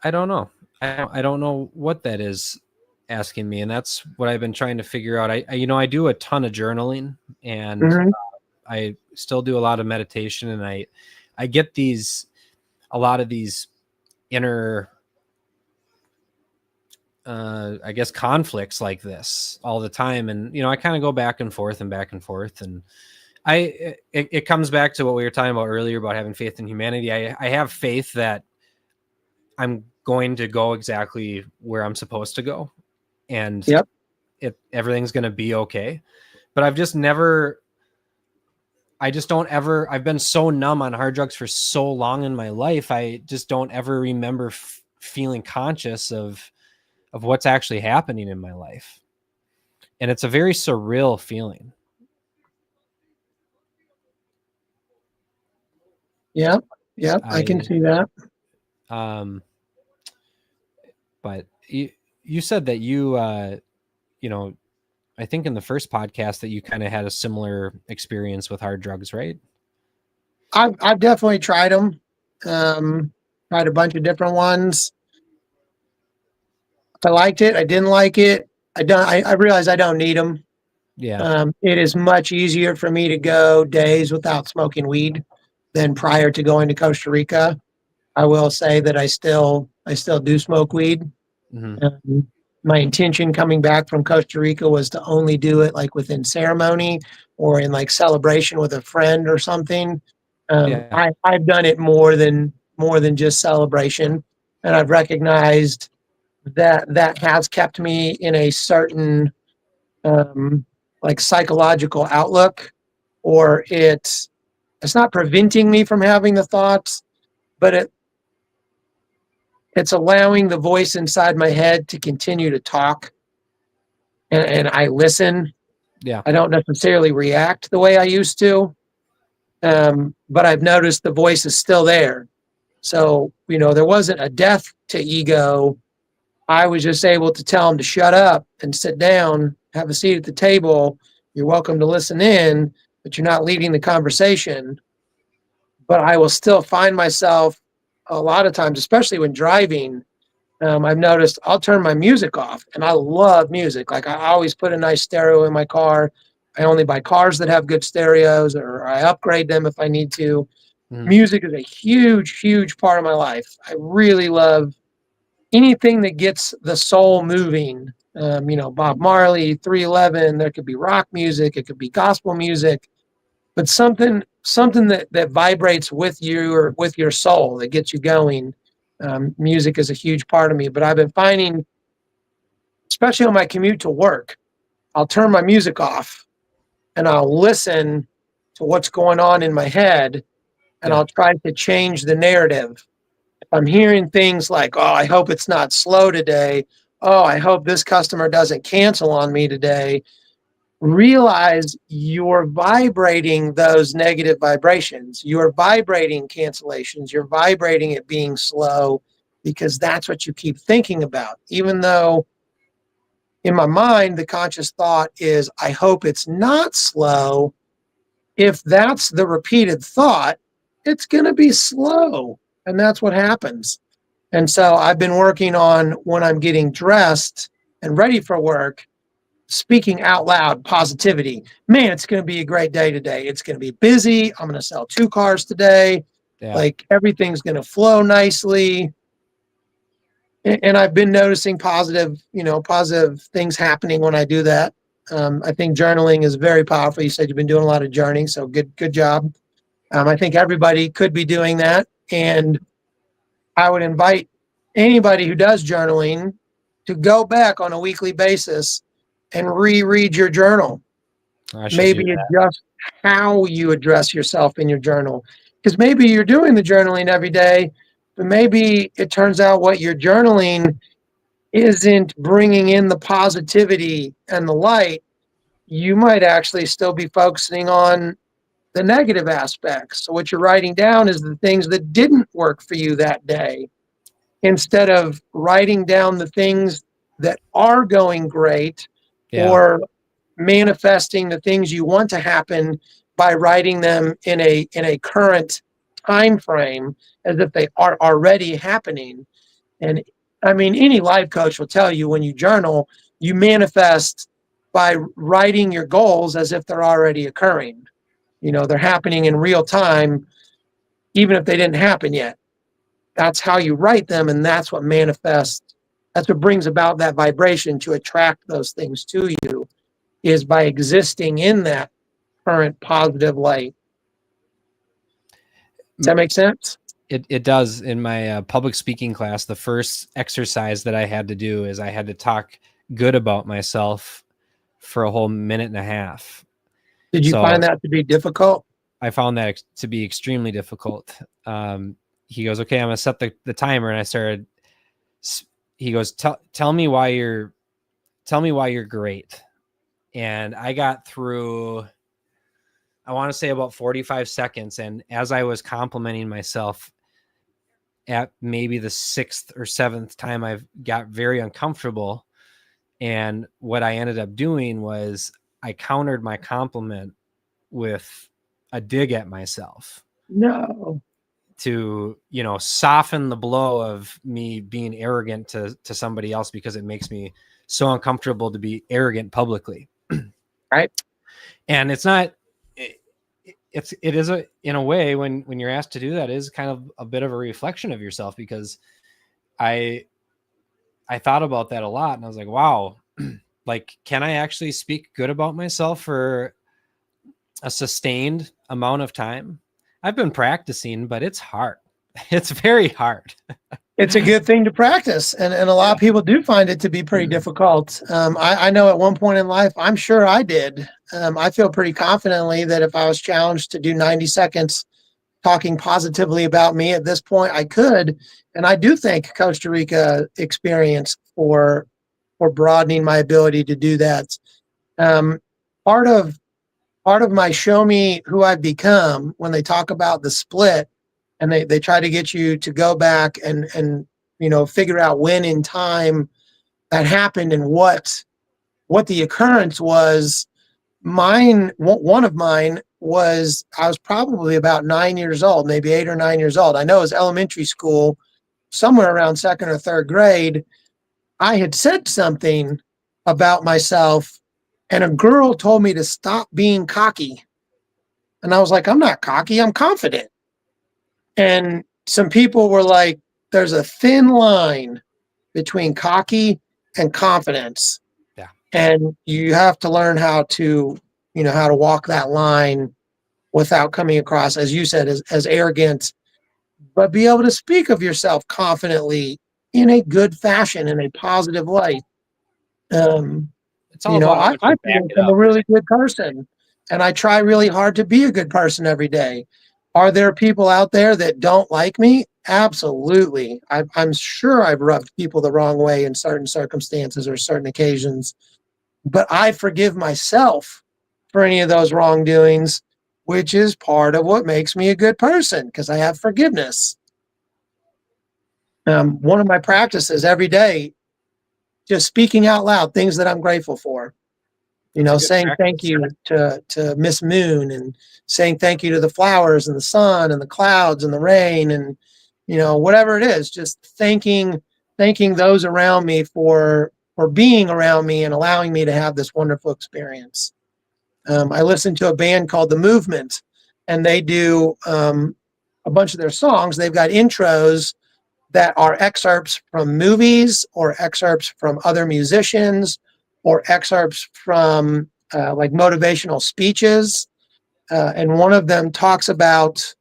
I don't know. I don't know what that is asking me, and that's what I've been trying to figure out. I do a ton of journaling, and Mm-hmm. I still do a lot of meditation, and I get a lot of these inner, I guess, conflicts like this all the time, and I kind of go back and forth, and it comes back to what we were talking about earlier about having faith in humanity. I have faith that I'm going to go exactly where I'm supposed to go, and Yep. everything's going to be okay. But I've just don't ever, I've been so numb on hard drugs for so long in my life. I just don't ever remember feeling conscious of what's actually happening in my life. And it's a very surreal feeling. Yep. Yep. I can see that. But you said that I think in the first podcast that you kind of had a similar experience with hard drugs, right? I've definitely tried them. Tried a bunch of different ones. I liked it. I didn't like it. I realized I don't need them. Yeah. It is much easier for me to go days without smoking weed than prior to going to Costa Rica. I will say that I still do smoke weed. Mm-hmm. My intention coming back from Costa Rica was to only do it like within ceremony or in like celebration with a friend or something. Yeah. I've done it more than just celebration, and I've recognized that has kept me in a certain like psychological outlook, or it's not preventing me from having the thoughts, but it's allowing the voice inside my head to continue to talk, and I listen. Yeah. I don't necessarily react the way I used to, but I've noticed the voice is still there. So, there wasn't a death to ego. I was just able to tell him to shut up and sit down, have a seat at the table. You're welcome to listen in, but you're not leading the conversation. But I will still find myself a lot of times, especially when driving. I've noticed I'll turn my music off, and I love music. Like, I always put a nice stereo in my car. I only buy cars that have good stereos, or I upgrade them if I need to. Mm-hmm. Music is a huge, huge part of my life. I really love anything that gets the soul moving. Bob Marley, 311. There could be rock music, it could be gospel music, but something that vibrates with your soul, that gets you going. Music is a huge part of me, but I've been finding, especially on my commute to work, I'll turn my music off and I'll listen to what's going on in my head, and I'll try to change the narrative. If I'm hearing things like, oh, I hope it's not slow today. Oh, I hope this customer doesn't cancel on me today. Realize you're vibrating those negative vibrations. You're vibrating cancellations. You're vibrating it being slow, because that's what you keep thinking about. Even though in my mind, the conscious thought is, I hope it's not slow. If that's the repeated thought, it's going to be slow. And that's what happens. And so I've been working on, when I'm getting dressed and ready for work, speaking out loud positivity. Man, it's going to be a great day today. It's going to be busy. I'm going to sell 2 cars today. Yeah. Like, everything's going to flow nicely. And I've been noticing positive things happening when I do that. I think journaling is very powerful. You said you've been doing a lot of journaling, so good job. I think everybody could be doing that. And I would invite anybody who does journaling to go back on a weekly basis and reread your journal. I should do Maybe that. adjust how you address yourself in your journal. Because maybe you're doing the journaling every day, but maybe it turns out what you're journaling isn't bringing in the positivity and the light. You might actually still be focusing on the negative aspects. So what you're writing down is the things that didn't work for you that day, instead of writing down the things that are going great, Yeah. or manifesting the things you want to happen by writing them in a current time frame as if they are already happening. And I mean, any life coach will tell you, when you journal, you manifest by writing your goals as if they're already occurring. They're happening in real time, even if they didn't happen yet. That's how you write them, and that's what manifests. That's what brings about that vibration to attract those things to you, is by existing in that current positive light. Does that make sense? It does. In my public speaking class, the first exercise that I had to do is I had to talk good about myself for a whole minute and a half. Did you find that to be difficult? I found that to be extremely difficult. He goes, okay, I'm gonna set the timer, and I started. He goes, tell me why you're great. And I got through, I want to say, about 45 seconds. And as I was complimenting myself, at maybe the 6th or 7th time, I got very uncomfortable. And what I ended up doing was I countered my compliment with a dig at myself. No. To, soften the blow of me being arrogant to somebody else, because it makes me so uncomfortable to be arrogant publicly. Right. And it's not, it is in a way, when you're asked to do that, is kind of a bit of a reflection of yourself, because I thought about that a lot, and I was like, wow, like, can I actually speak good about myself for a sustained amount of time? I've been practicing, but it's hard. It's very hard. It's a good thing to practice. And a lot of people do find it to be pretty difficult. I know at one point in life, I'm sure I did. I feel pretty confidently that if I was challenged to do 90 seconds talking positively about me at this point, I could. And I do thank Costa Rica experience for broadening my ability to do that. Part of my show me who I've become, when they talk about the split, and they try to get you to go back and figure out when in time that happened and what the occurrence was. One of mine was, I was probably about 9 years old, maybe 8 or 9 years old. I know it was elementary school, somewhere around 2nd or 3rd grade. I had said something about myself, and a girl told me to stop being cocky. And I was like, I'm not cocky, I'm confident. And some people were like, there's a thin line between cocky and confidence. Yeah. And you have to learn how to walk that line without coming across, as you said, as arrogant, but be able to speak of yourself confidently in a good fashion, in a positive light. It's all about I feel I'm a really good person, and I try really hard to be a good person every day. Are there people out there that don't like me? Absolutely. I'm sure I've rubbed people the wrong way in certain circumstances or certain occasions, but I forgive myself for any of those wrongdoings, which is part of what makes me a good person, because I have forgiveness. One of my practices every day, just speaking out loud things that I'm grateful for. Saying thank you to Miss Moon, and saying thank you to the flowers and the sun and the clouds and the rain, and whatever it is, just thanking those around me for being around me and allowing me to have this wonderful experience. I listened to a band called The Movement, and they do a bunch of their songs. They've got intros that are excerpts from movies or excerpts from other musicians or excerpts from like motivational speeches. And one of them talks about,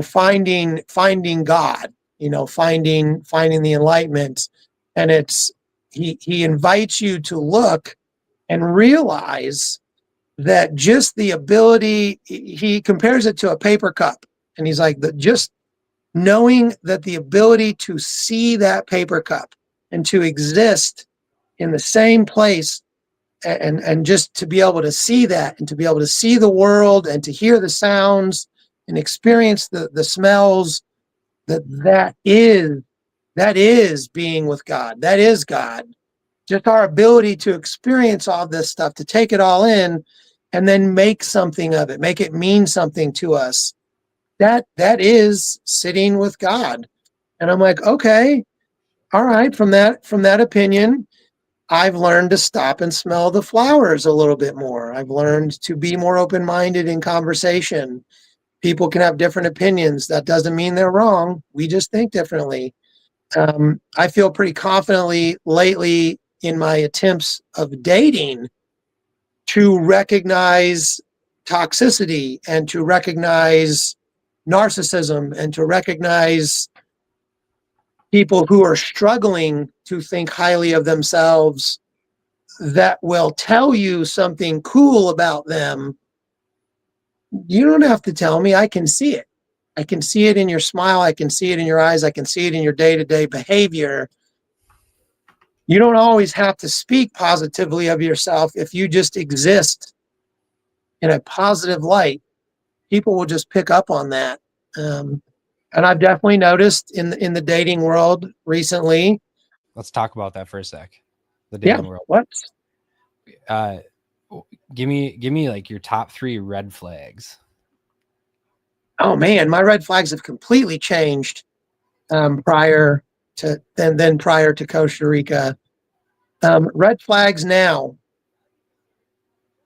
finding God, finding the enlightenment. And he invites you to look and realize that just the ability, he compares it to a paper cup. And he's like, just knowing that the ability to see that paper cup and to exist in the same place, and just to be able to see that and to be able to see the world and to hear the sounds and experience the smells, that is being with God. That is God. Just our ability to experience all this stuff, to take it all in and then make something of it, make it mean something to us. That is sitting with God. And I'm like, okay, all right, from that opinion, I've learned to stop and smell the flowers a little bit more. I've learned to be more open-minded in conversation. People can have different opinions. That doesn't mean they're wrong. We just think differently. I feel pretty confidently lately in my attempts of dating to recognize toxicity and to recognize narcissism and to recognize people who are struggling to think highly of themselves, that will tell you something cool about them. You don't have to tell me. I can see it. I can see it in your smile. I can see it in your eyes. I can see it in your day-to-day behavior. You don't always have to speak positively of yourself. If you just exist in a positive light, people will just pick up on that. And I've definitely noticed in the dating world recently. Let's talk about that for a sec. The dating world. What? Give me like your top 3 red flags. Oh man, my red flags have completely changed prior to Costa Rica. Red flags now: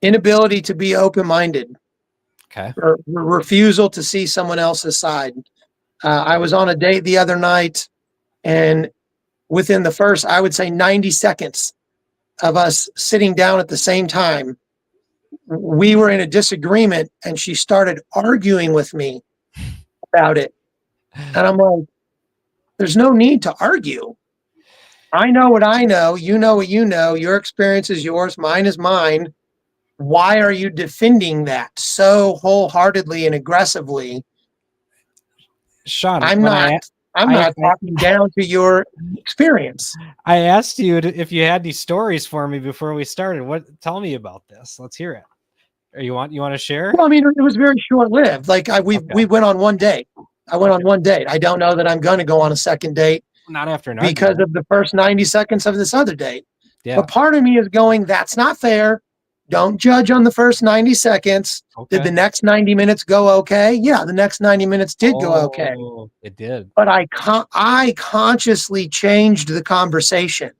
inability to be open-minded. Okay. Or refusal to see someone else's side. I was on a date the other night, and within the first, I would say 90 seconds of us sitting down at the same time, we were in a disagreement, and she started arguing with me about it. And I'm like, there's no need to argue. I know what I know. You know what you know. Your experience is yours. Mine is mine. Why are you defending that so wholeheartedly and aggressively? Sean, I'm not talking down to your experience. I asked you if you had any stories for me before we started. Tell me about this. Let's hear it. Or you want to share? Well, I mean, it was very short-lived. Like we went on one date. I went on one date. I don't know that I'm going to go on a second date. Not after an because argument. of the first 90 seconds of this other date. Yeah. But part of me is going, that's not fair. Don't judge on the first 90 seconds. Okay. Did the next 90 minutes go okay? Yeah, the next 90 minutes did go okay. It did. But I consciously changed the conversation.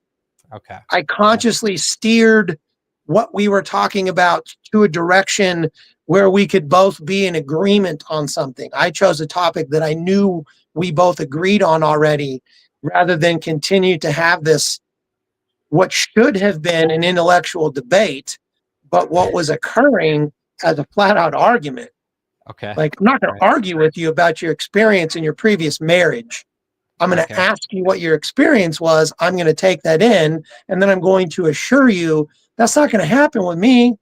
Okay. I consciously steered what we were talking about to a direction where we could both be in agreement on something. I chose a topic that I knew we both agreed on already, rather than continue to have this, what should have been an intellectual debate, but what was occurring as a flat out argument. Okay. Like, I'm not going to argue with you about your experience in your previous marriage. I'm going to ask you what your experience was. I'm going to take that in, and then I'm going to assure you that's not going to happen with me,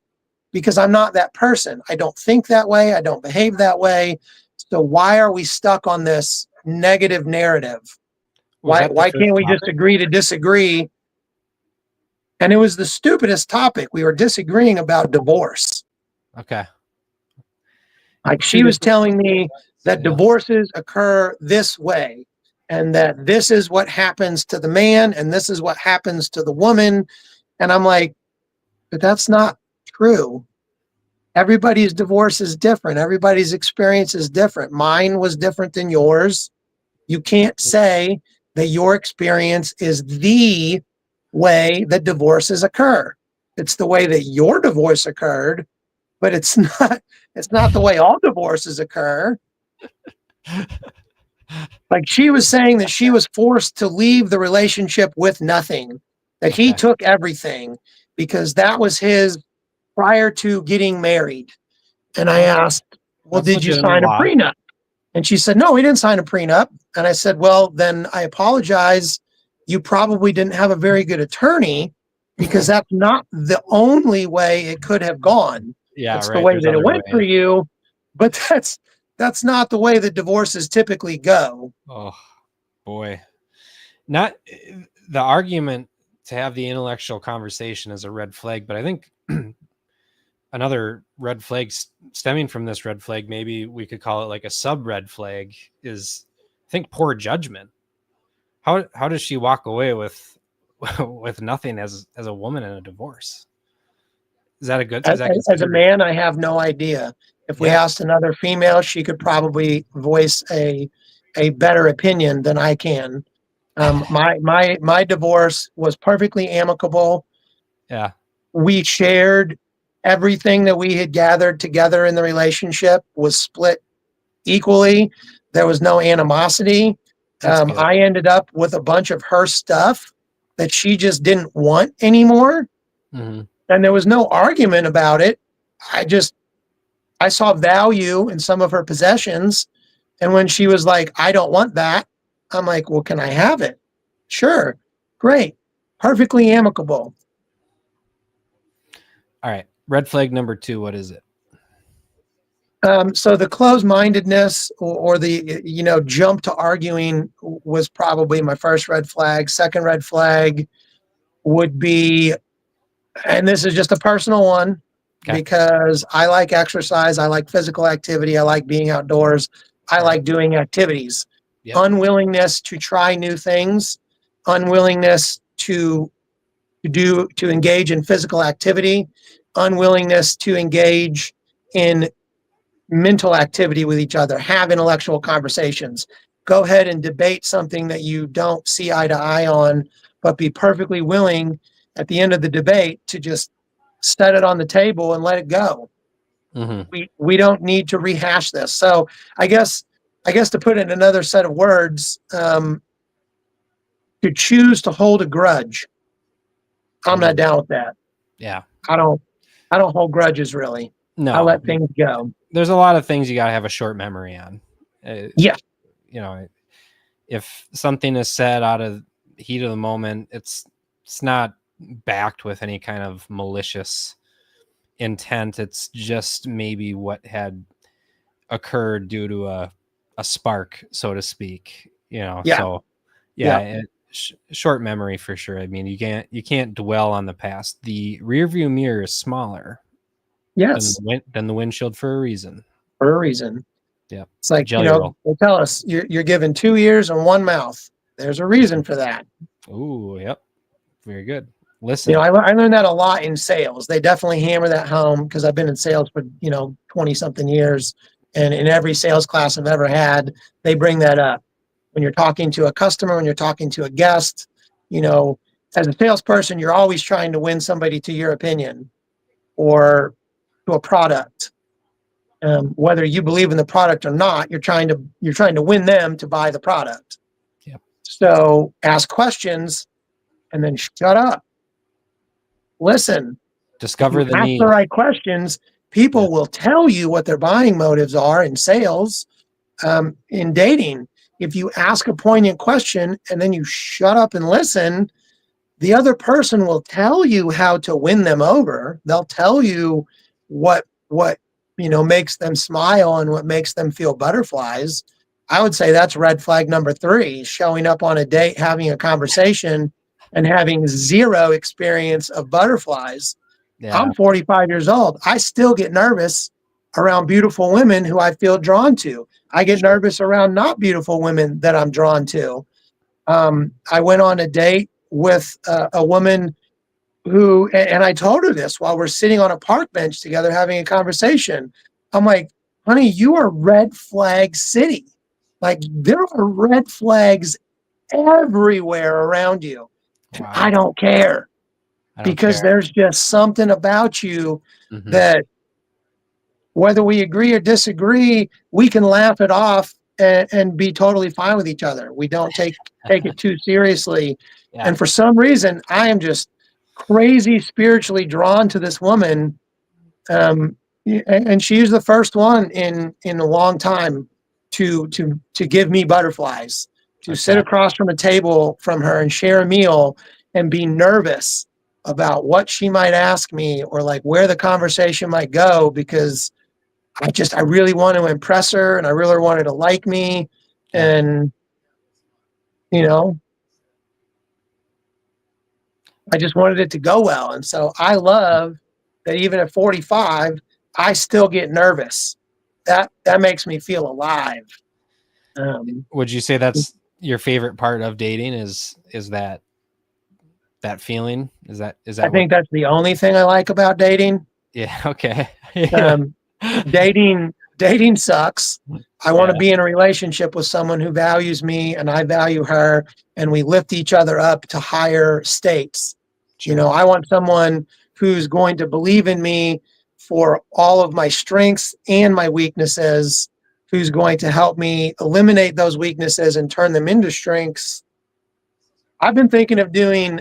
because I'm not that person. I don't think that way. I don't behave that way. So why are we stuck on this negative narrative? Why can't we just agree to disagree? And it was the stupidest topic. We were disagreeing about divorce. Okay. Like, she was telling me that divorces occur this way, and that this is what happens to the man, and this is what happens to the woman. And I'm like, but that's not true. Everybody's divorce is different. Everybody's experience is different. Mine was different than yours. You can't say that your experience is the way that divorces occur. It's the way that your divorce occurred, but it's not the way all divorces occur. Like, she was saying that she was forced to leave the relationship with nothing, that he Okay. took everything because that was his prior to getting married. And I asked, well, That's did you legitimate sign a law. prenup? And she said, no, we didn't sign a prenup. And I said, well, then I apologize. You probably didn't have a very good attorney, because that's not the only way it could have gone. Yeah, It's the right. way There's that it other went for ways. you, but that's not the way that divorces typically go. Oh boy. Not the argument to have the intellectual conversation is a red flag, but I think another red flag stemming from this red flag, maybe we could call it like a sub red flag, is I think poor judgment. How does she walk away with with nothing as a woman in a divorce? Is that a good? Is As, that as a considered? man, I have no idea. If we Yeah. asked another female, she could probably voice a better opinion than I can. My divorce was perfectly amicable. Yeah. We shared everything that we had gathered together in the relationship was split equally. There was no animosity. That's good. I ended up with a bunch of her stuff that she just didn't want anymore. Mm-hmm. And there was no argument about it. I saw value in some of her possessions. And when she was like, I don't want that, I'm like, well, can I have it? Sure. Great. Perfectly amicable. All right. Red flag number 2. What is it? So the closed-mindedness or the, jump to arguing was probably my first red flag. Second red flag would be, and this is just a personal one, Okay. because I like exercise. I like physical activity. I like being outdoors. I All like right. doing activities. Yep. Unwillingness to try new things, unwillingness to engage in physical activity, unwillingness to engage in mental activity with each other, have intellectual conversations, go ahead and debate something that you don't see eye to eye on, but be perfectly willing at the end of the debate to just set it on the table and let it go. Mm-hmm. We don't need to rehash this. So I guess to put it in another set of words, to choose to hold a grudge, I'm not down with that. Yeah. I don't hold grudges really. No. I let things go. There's a lot of things you got to have a short memory on. Yeah. If something is said out of heat of the moment, it's not backed with any kind of malicious intent. It's just maybe what had occurred due to a spark, so to speak. Yeah. So short memory for sure. I mean, you can't dwell on the past. The rear view mirror is smaller. Yes. Than the windshield for a reason. For a reason. Yeah. It's like, Jelly roll. they tell us you're given 2 ears and 1 mouth. There's a reason for that. Ooh, yep. Very good. Listen. I learned that a lot in sales. They definitely hammer that home because I've been in sales for, 20 something years. And in every sales class I've ever had, they bring that up. When you're talking to a customer, when you're talking to a guest, as a salesperson, you're always trying to win somebody to your opinion or to a product. Whether you believe in the product or not, you're trying to win them to buy the product. Yep. So ask questions and then shut up. Listen. Discover the ask need. the right questions. People will tell you what their buying motives are in sales. In dating, if you ask a poignant question and then you shut up and listen, the other person will tell you how to win them over. They'll tell you what makes them smile and what makes them feel butterflies. I would say that's red flag number 3, showing up on a date, having a conversation and having zero experience of butterflies. Yeah. I'm 45 years old. I still get nervous around beautiful women who I feel drawn to. I get nervous around not beautiful women that I'm drawn to. I went on a date with a woman who, and I told her this while we're sitting on a park bench together having a conversation. I'm like, honey, you are red flag city. Like there are red flags everywhere around you. And Wow. I don't care I don't because care. there's just something about you Mhm. that whether we agree or disagree, we can laugh it off and be totally fine with each other. We don't take it too seriously. Yeah. And for some reason, I am just crazy spiritually drawn to this woman. And she's the first one in a long time to give me butterflies, to sit Okay. across from a table from her and share a meal and be nervous about what she might ask me or like where the conversation might go because I really want to impress her and I really wanted to like me. Yeah. And, you know, I just wanted it to go well. And so I love that even at 45, I still get nervous. That makes me feel alive. Would you say that's your favorite part of dating is that feeling? Is that I what? think that's the only thing I like about dating. Yeah. Okay. Yeah. Um, dating sucks. I want to Yeah. be in a relationship with someone who values me and I value her, and we lift each other up to higher states. You know, Sure. I want someone who's going to believe in me for all of my strengths and my weaknesses, who's going to help me eliminate those weaknesses and turn them into strengths. I've been thinking of doing,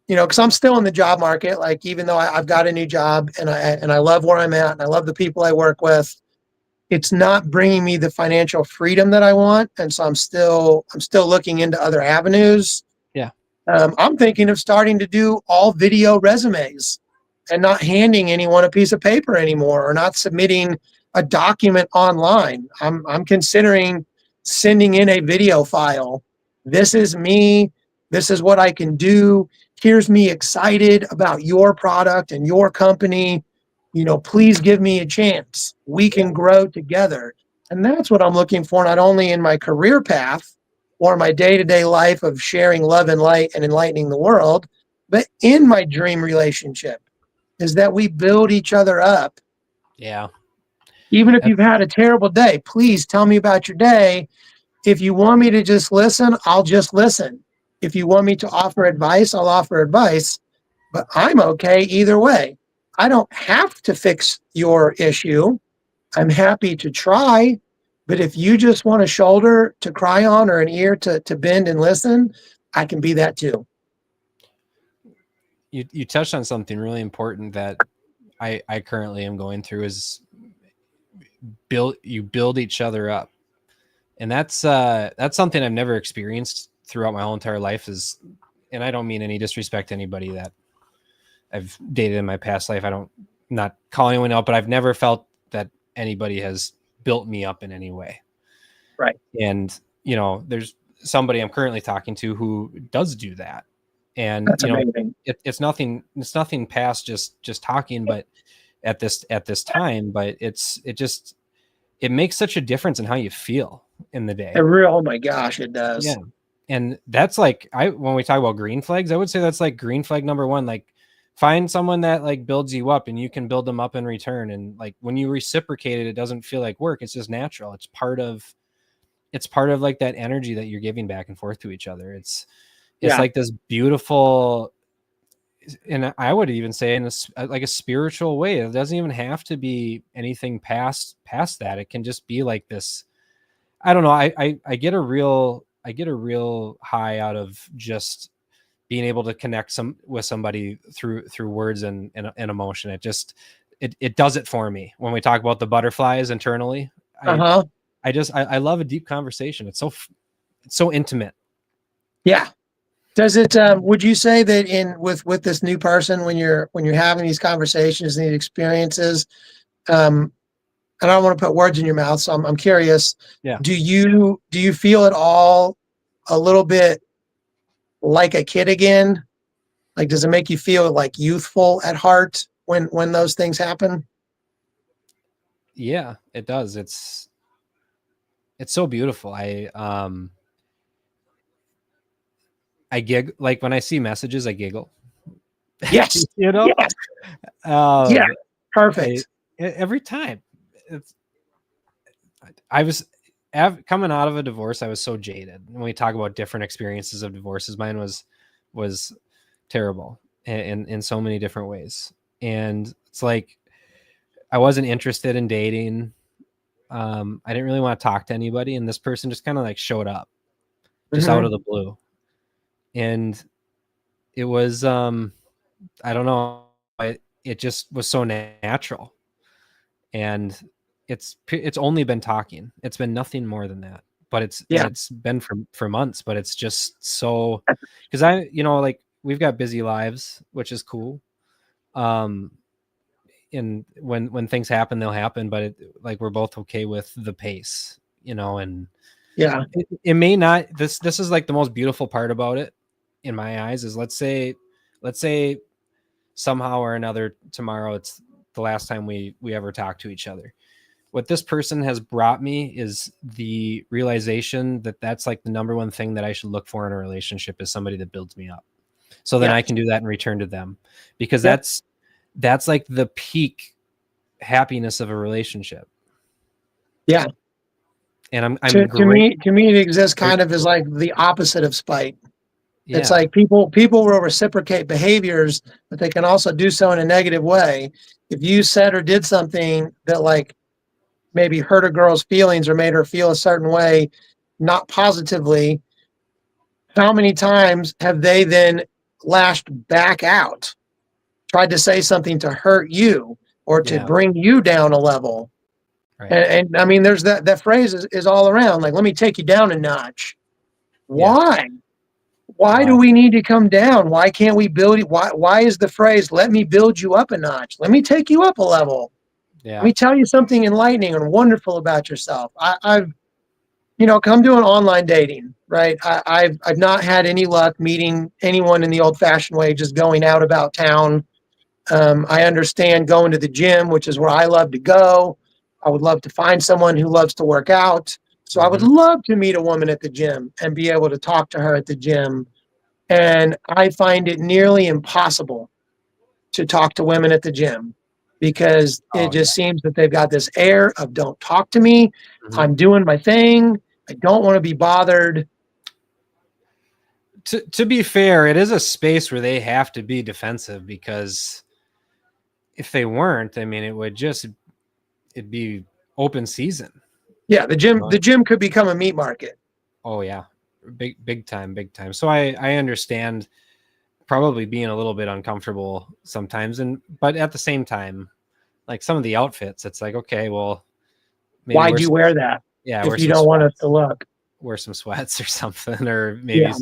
because I'm still in the job market. Like even though I've got a new job and I love where I'm at and I love the people I work with, it's not bringing me the financial freedom that I want, and so I'm still looking into other avenues. Yeah. I'm thinking of starting to do all video resumes and not handing anyone a piece of paper anymore or not submitting a document online. I'm considering sending in a video file. This is me. This is what I can do. Here's me excited about your product and your company. Please give me a chance. We can grow together. And that's what I'm looking for, not only in my career path or my day-to-day life of sharing love and light and enlightening the world, but in my dream relationship is that we build each other up. Yeah. Even if you've That's had a terrible day, please tell me about your day. If you want me to just listen, I'll just listen. If you want me to offer advice, I'll offer advice, but I'm okay either way. I don't have to fix your issue. I'm happy to try, but if you just want a shoulder to cry on or an ear to bend and listen, I can be that too. you touched on something really important that I currently am going through is build each other up. And that's something I've never experienced throughout my whole entire life and I don't mean any disrespect to anybody that I've dated in my past life. Not calling anyone out, but I've never felt that anybody has built me up in any way. Right. And, there's somebody I'm currently talking to who does do that. And, That's amazing. it's nothing past just talking, but at this time, but it makes such a difference in how you feel in the day. Oh my gosh, it does. Yeah. And that's like, when we talk about green flags, I would say that's like green flag number one. Like, find someone that like builds you up and you can build them up in return. And like when you reciprocate it, it doesn't feel like work. It's just natural. It's part of like that energy that you're giving back and forth to each other. It's like this beautiful, and I would even say in like a spiritual way. It doesn't even have to be anything past that. It can just be like this. I don't know. I get a real high out of just being able to connect with somebody through words and emotion. It does it for me. When we talk about the butterflies internally, I love a deep conversation. It's so intimate. Yeah. Does it? Would you say that with this new person, when you're having these conversations and these experiences, and I don't want to put words in your mouth, so I'm curious. Yeah. Do you feel at all a little bit like a kid again? Like, does it make you feel like youthful at heart when those things happen? Yeah, it does. It's so beautiful. I giggle, like when I see messages, I giggle. Yes. Yes. Perfect. Every time. coming out of a divorce, I was so jaded. When we talk about different experiences of divorces, mine was terrible in so many different ways. And it's like I wasn't interested in dating. I didn't really want to talk to anybody, and this person just kind of like showed up just out of the blue. And it was I don't know, it just was so natural. And it's only been talking. It's been nothing more than that. But it's been for months, but it's just so, because I, like we've got busy lives, which is cool. And when things happen, they'll happen, but like we're both okay with the pace, and Yeah. it may not, this is like the most beautiful part about it in my eyes is let's say somehow or another tomorrow it's the last time we ever talk to each other. What this person has brought me is the realization that that's like the number one thing that I should look for in a relationship is somebody that builds me up. So then I can do that in return to them, because that's like the peak happiness of a relationship. Yeah. And to me, it exists kind of as like the opposite of spite. Yeah. It's like people will reciprocate behaviors, but they can also do so in a negative way. If you said or did something that like maybe hurt a girl's feelings or made her feel a certain way, not positively, how many times have they then lashed back out, tried to say something to hurt you or to bring you down a level? Right. And I mean, there's that phrase is all around, like, let me take you down a notch. Why? Why do we need to come down? Why can't we build it? Why is the phrase, let me build you up a notch? Let me take you up a level. Yeah. Let me tell you something enlightening and wonderful about yourself. I've come doing online dating, right? I've not had any luck meeting anyone in the old fashioned way, just going out about town. I understand going to the gym, which is where I love to go. I would love to find someone who loves to work out. So I would love to meet a woman at the gym and be able to talk to her at the gym. And I find it nearly impossible to talk to women at the gym because it just seems that they've got this air of don't talk to me. I'm doing my thing. I don't want to be bothered. To be fair, it is a space where they have to be defensive, because if they weren't, I mean, it'd be open season. Yeah, the gym could become a meat market. Oh yeah, big time. So I understand probably being a little bit uncomfortable sometimes, but at the same time, like some of the outfits, it's like, okay, well, maybe why'd you wear that? Yeah, if you don't want us to look, wear some sweats or something, or maybe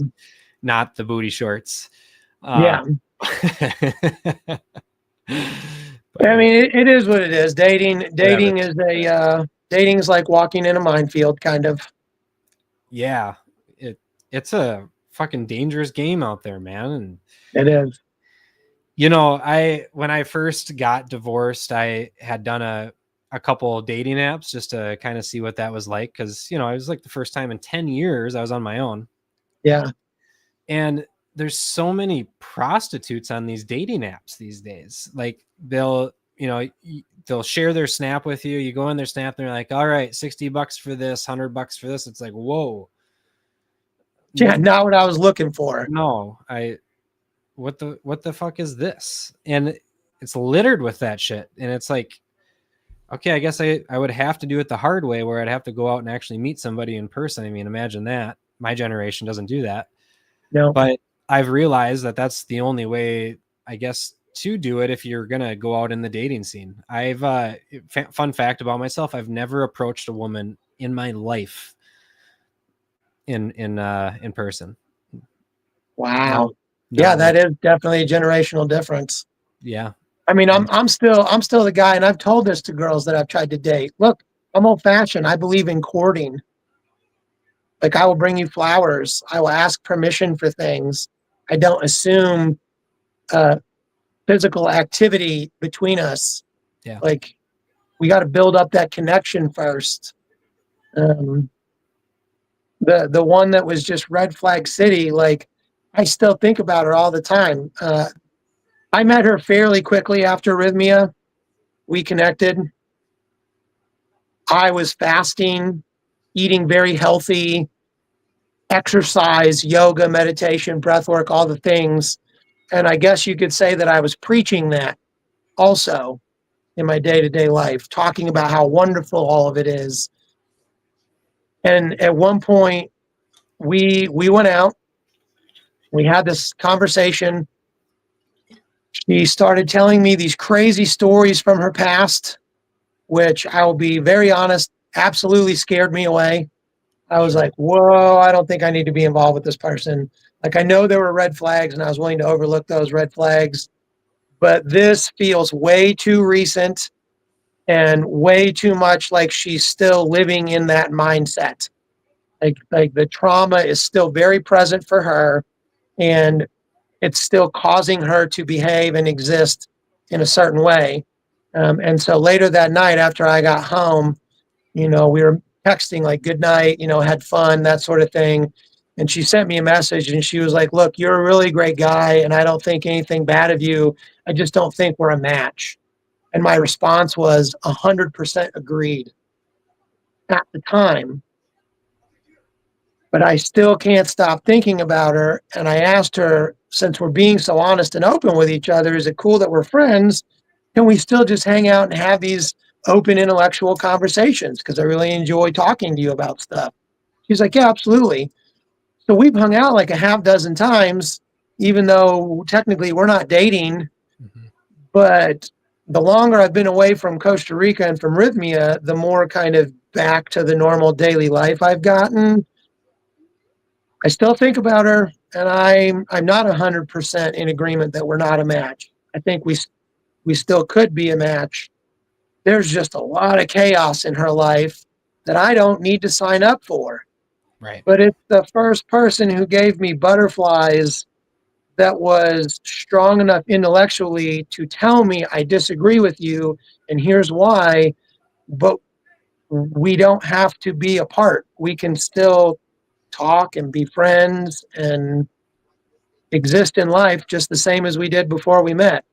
not the booty shorts. Yeah. I mean, it is what it is. Dating is dating's like walking in a minefield, kind of. Yeah, it's a fucking dangerous game out there, man. And it is. When I first got divorced, I had done a couple of dating apps just to kind of see what that was like, because it was like the first time in 10 years I was on my own. Yeah. And there's so many prostitutes on these dating apps these days. Like they'll share their snap with you. You go in their snap and they're like, all right, $60 for this, $100 for this. It's like, whoa. Yeah, not what I was looking for. No, what the fuck is this? And it's littered with that shit. And it's like, okay, I guess I would have to do it the hard way, where I'd have to go out and actually meet somebody in person. I mean, imagine that. My generation doesn't do that. No. But I've realized that that's the only way, I guess, to do it if you're going to go out in the dating scene. I've fun fact about myself, I've never approached a woman in my life in person. Wow. No, yeah, that is definitely a generational difference. Yeah. I mean, I'm still the guy, and I've told this to girls that I've tried to date. Look, I'm old fashioned. I believe in courting. Like, I will bring you flowers. I will ask permission for things. I don't assume physical activity between us. Yeah. Like, we got to build up that connection first. The one that was just Red Flag City, like, I still think about her all the time. I met her fairly quickly after Arrhythmia. We connected. I was fasting. eating very healthy, exercise, yoga, meditation, breath work, all the things. And I guess you could say that I was preaching that also in my day-to-day life, talking about how wonderful all of it is. And at one point, we went out, we had this conversation. She started telling me these crazy stories from her past, which I will be very honest, absolutely scared me away. I was like, whoa, I don't think I need to be involved with this person. Like, I know there were red flags and I was willing to overlook those red flags, but this feels way too recent and way too much like she's still living in that mindset. Like the trauma is still very present for her, and it's still causing her to behave and exist in a certain way. And so later that night, after I got home, we were texting like good night, had fun, that sort of thing. And she sent me a message and she was like, look, you're a really great guy and I don't think anything bad of you. I just don't think we're a match. And my response was 100% agreed at the time. But I still can't stop thinking about her. And I asked her, since we're being so honest and open with each other, is it cool that we're friends? Can we still just hang out and have these open intellectual conversations? Because I really enjoy talking to you about stuff. She's like, yeah, absolutely. So we've hung out like a half dozen times, even though technically we're not dating. Mm-hmm. But the longer I've been away from Costa Rica and from Rhythmia, the more kind of back to the normal daily life I've gotten. I still think about her, and I'm not 100% in agreement that we're not a match. I think we still could be a match. There's just a lot of chaos in her life that I don't need to sign up for. Right. But it's the first person who gave me butterflies that was strong enough intellectually to tell me I disagree with you, and here's why, but we don't have to be apart. We can still talk and be friends and exist in life just the same as we did before we met.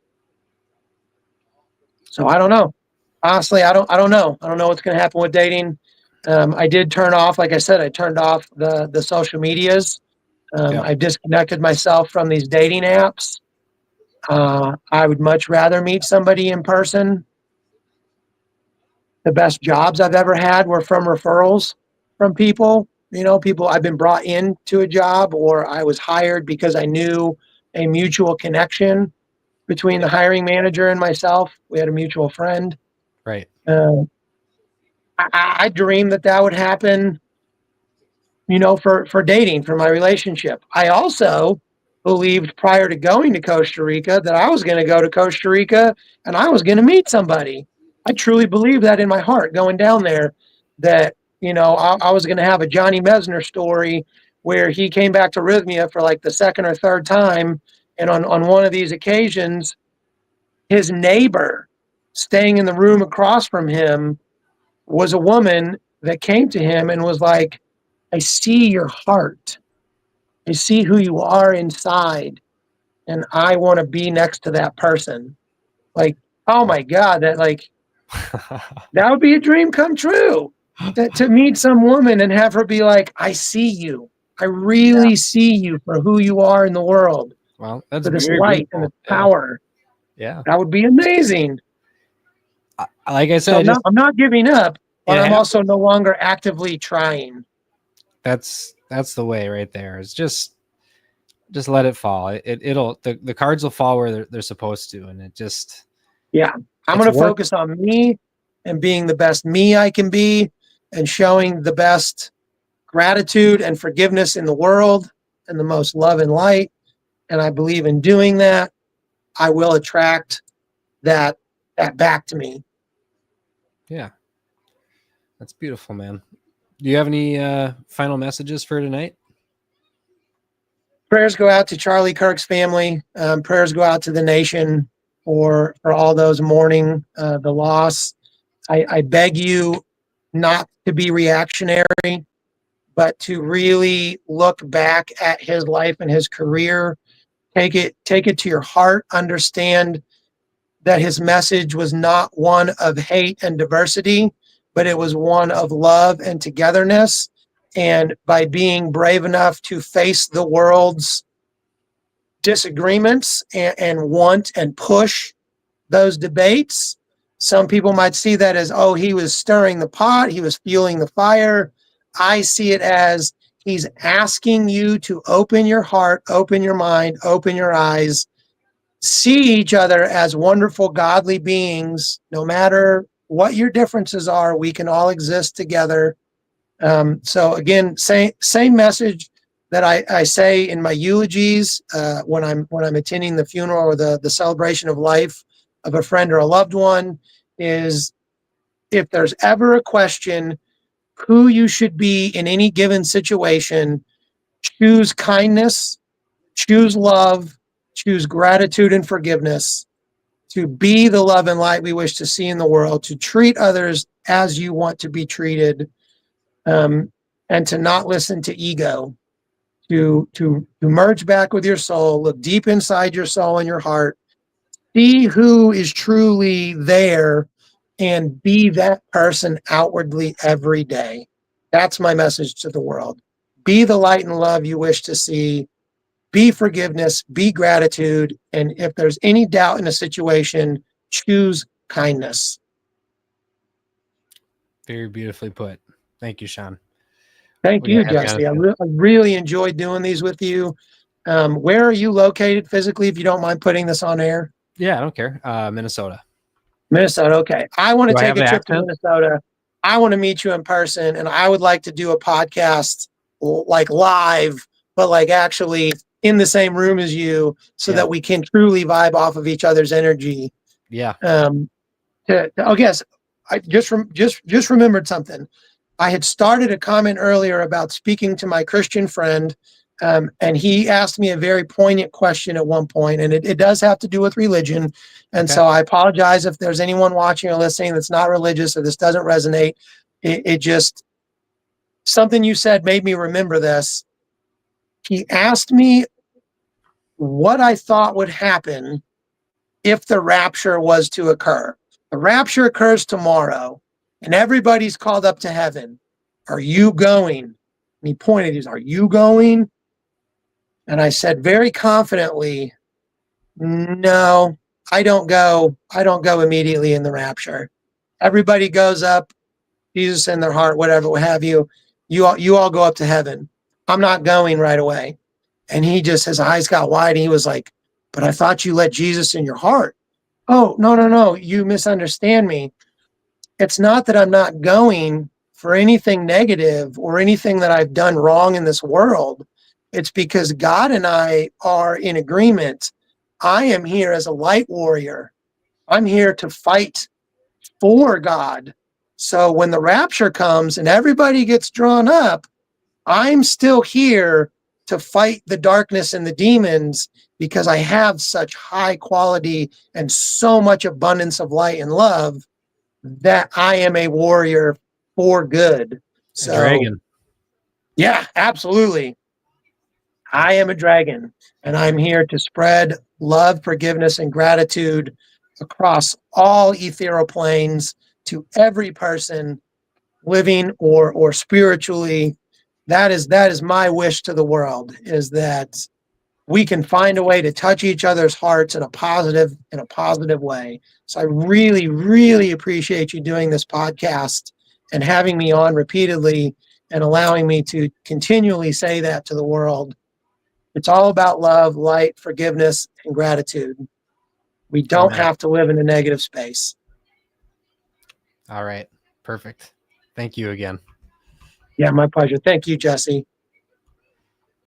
So I don't know. Honestly, I don't know. I don't know what's going to happen with dating. I did turn off, like I said, I turned off the social medias. I disconnected myself from these dating apps. I would much rather meet somebody in person. The best jobs I've ever had were from referrals from people. People I've been brought into a job, or I was hired because I knew a mutual connection between the hiring manager and myself. We had a mutual friend. Right. I dreamed that would happen, for dating, for my relationship. I also believed prior to going to Costa Rica that I was going to go to Costa Rica and I was going to meet somebody. I truly believed that in my heart going down there, that I was going to have a Johnny Mesner story where he came back to Rhythmia for like the second or third time. And on one of these occasions, his neighbor staying in the room across from him was a woman that came to him and was like, I see your heart. I see who you are inside. And I want to be next to that person. Like, oh my God, that would be a dream come true. That to meet some woman and have her be like, I see you. I really see you for who you are in the world. Well, that's for this very light beautiful. and this power. Yeah. That would be amazing. Like I said, so I'm not giving up, but I'm also no longer actively trying. That's the way right there. It's just let it fall. It'll the cards will fall where they're supposed to, and it just I'm going to focus on me and being the best me I can be, and showing the best gratitude and forgiveness in the world and the most love and light. And I believe in doing that, I will attract that back to me. Yeah. That's beautiful, man. Do you have any final messages for tonight? Prayers go out to Charlie Kirk's family. Prayers go out to the nation for all those mourning the loss. I beg you not to be reactionary, but to really look back at his life and his career. Take it to your heart. Understand that his message was not one of hate and diversity, but it was one of love and togetherness. And by being brave enough to face the world's disagreements and want and push those debates, some people might see that as, oh, he was stirring the pot, he was fueling the fire. I see it as he's asking you to open your heart, open your mind, open your eyes, see each other as wonderful, godly beings. No matter what your differences are, we can all exist together. So again, same message that I say in my eulogies when I'm attending the funeral or the celebration of life of a friend or a loved one, is if there's ever a question who you should be in any given situation, choose kindness, choose love, choose gratitude and forgiveness, to be the love and light we wish to see in the world, to treat others as you want to be treated, and to not listen to ego, to merge back with your soul, look deep inside your soul and your heart, see who is truly there, and be that person outwardly every day. That's my message to the world. Be the light and love you wish to see. Be forgiveness, be gratitude. And if there's any doubt in a situation, choose kindness. Very beautifully put. Thank you, Sean. Thank you, Jesse. I really enjoyed doing these with you. Where are you located physically, if you don't mind putting this on air? Yeah, I don't care. Minnesota. Minnesota, okay. I want to Do I take have a an trip to accent? Minnesota. I want to meet you in person, and I would like to do a podcast like live, but like actually in the same room as you, so that we can truly vibe off of each other's energy. Yeah. Yes, I just remembered something. I had started a comment earlier about speaking to my Christian friend, and he asked me a very poignant question at one point, and it does have to do with religion. And so I apologize if there's anyone watching or listening that's not religious or this doesn't resonate. It just, something you said made me remember this. He asked me what I thought would happen if the rapture was to occur. The rapture occurs tomorrow, and everybody's called up to heaven. Are you going? And he pointed, he said, are you going? And I said very confidently, no, I don't go. I don't go immediately in the rapture. Everybody goes up, Jesus in their heart, whatever, what have you. You all go up to heaven. I'm not going right away. And he just, his eyes got wide, and he was like, but I thought you let Jesus in your heart. Oh, no, you misunderstand me. It's not that I'm not going for anything negative or anything that I've done wrong in this world. It's because God and I are in agreement. I am here as a light warrior. I'm here to fight for God. So when the rapture comes and everybody gets drawn up, I'm still here to fight the darkness and the demons, because I have such high quality and so much abundance of light and love that I am a warrior for good. So, a dragon. Yeah, absolutely. I am a dragon, and I'm here to spread love, forgiveness, and gratitude across all ethereal planes to every person living or spiritually. That is my wish to the world, is that we can find a way to touch each other's hearts in a positive way. So I really, really appreciate you doing this podcast and having me on repeatedly and allowing me to continually say that to the world. It's all about love, light, forgiveness, and gratitude. We don't have to live in a negative space. All right. Perfect. Thank you again. Yeah, my pleasure. Thank you, Jesse.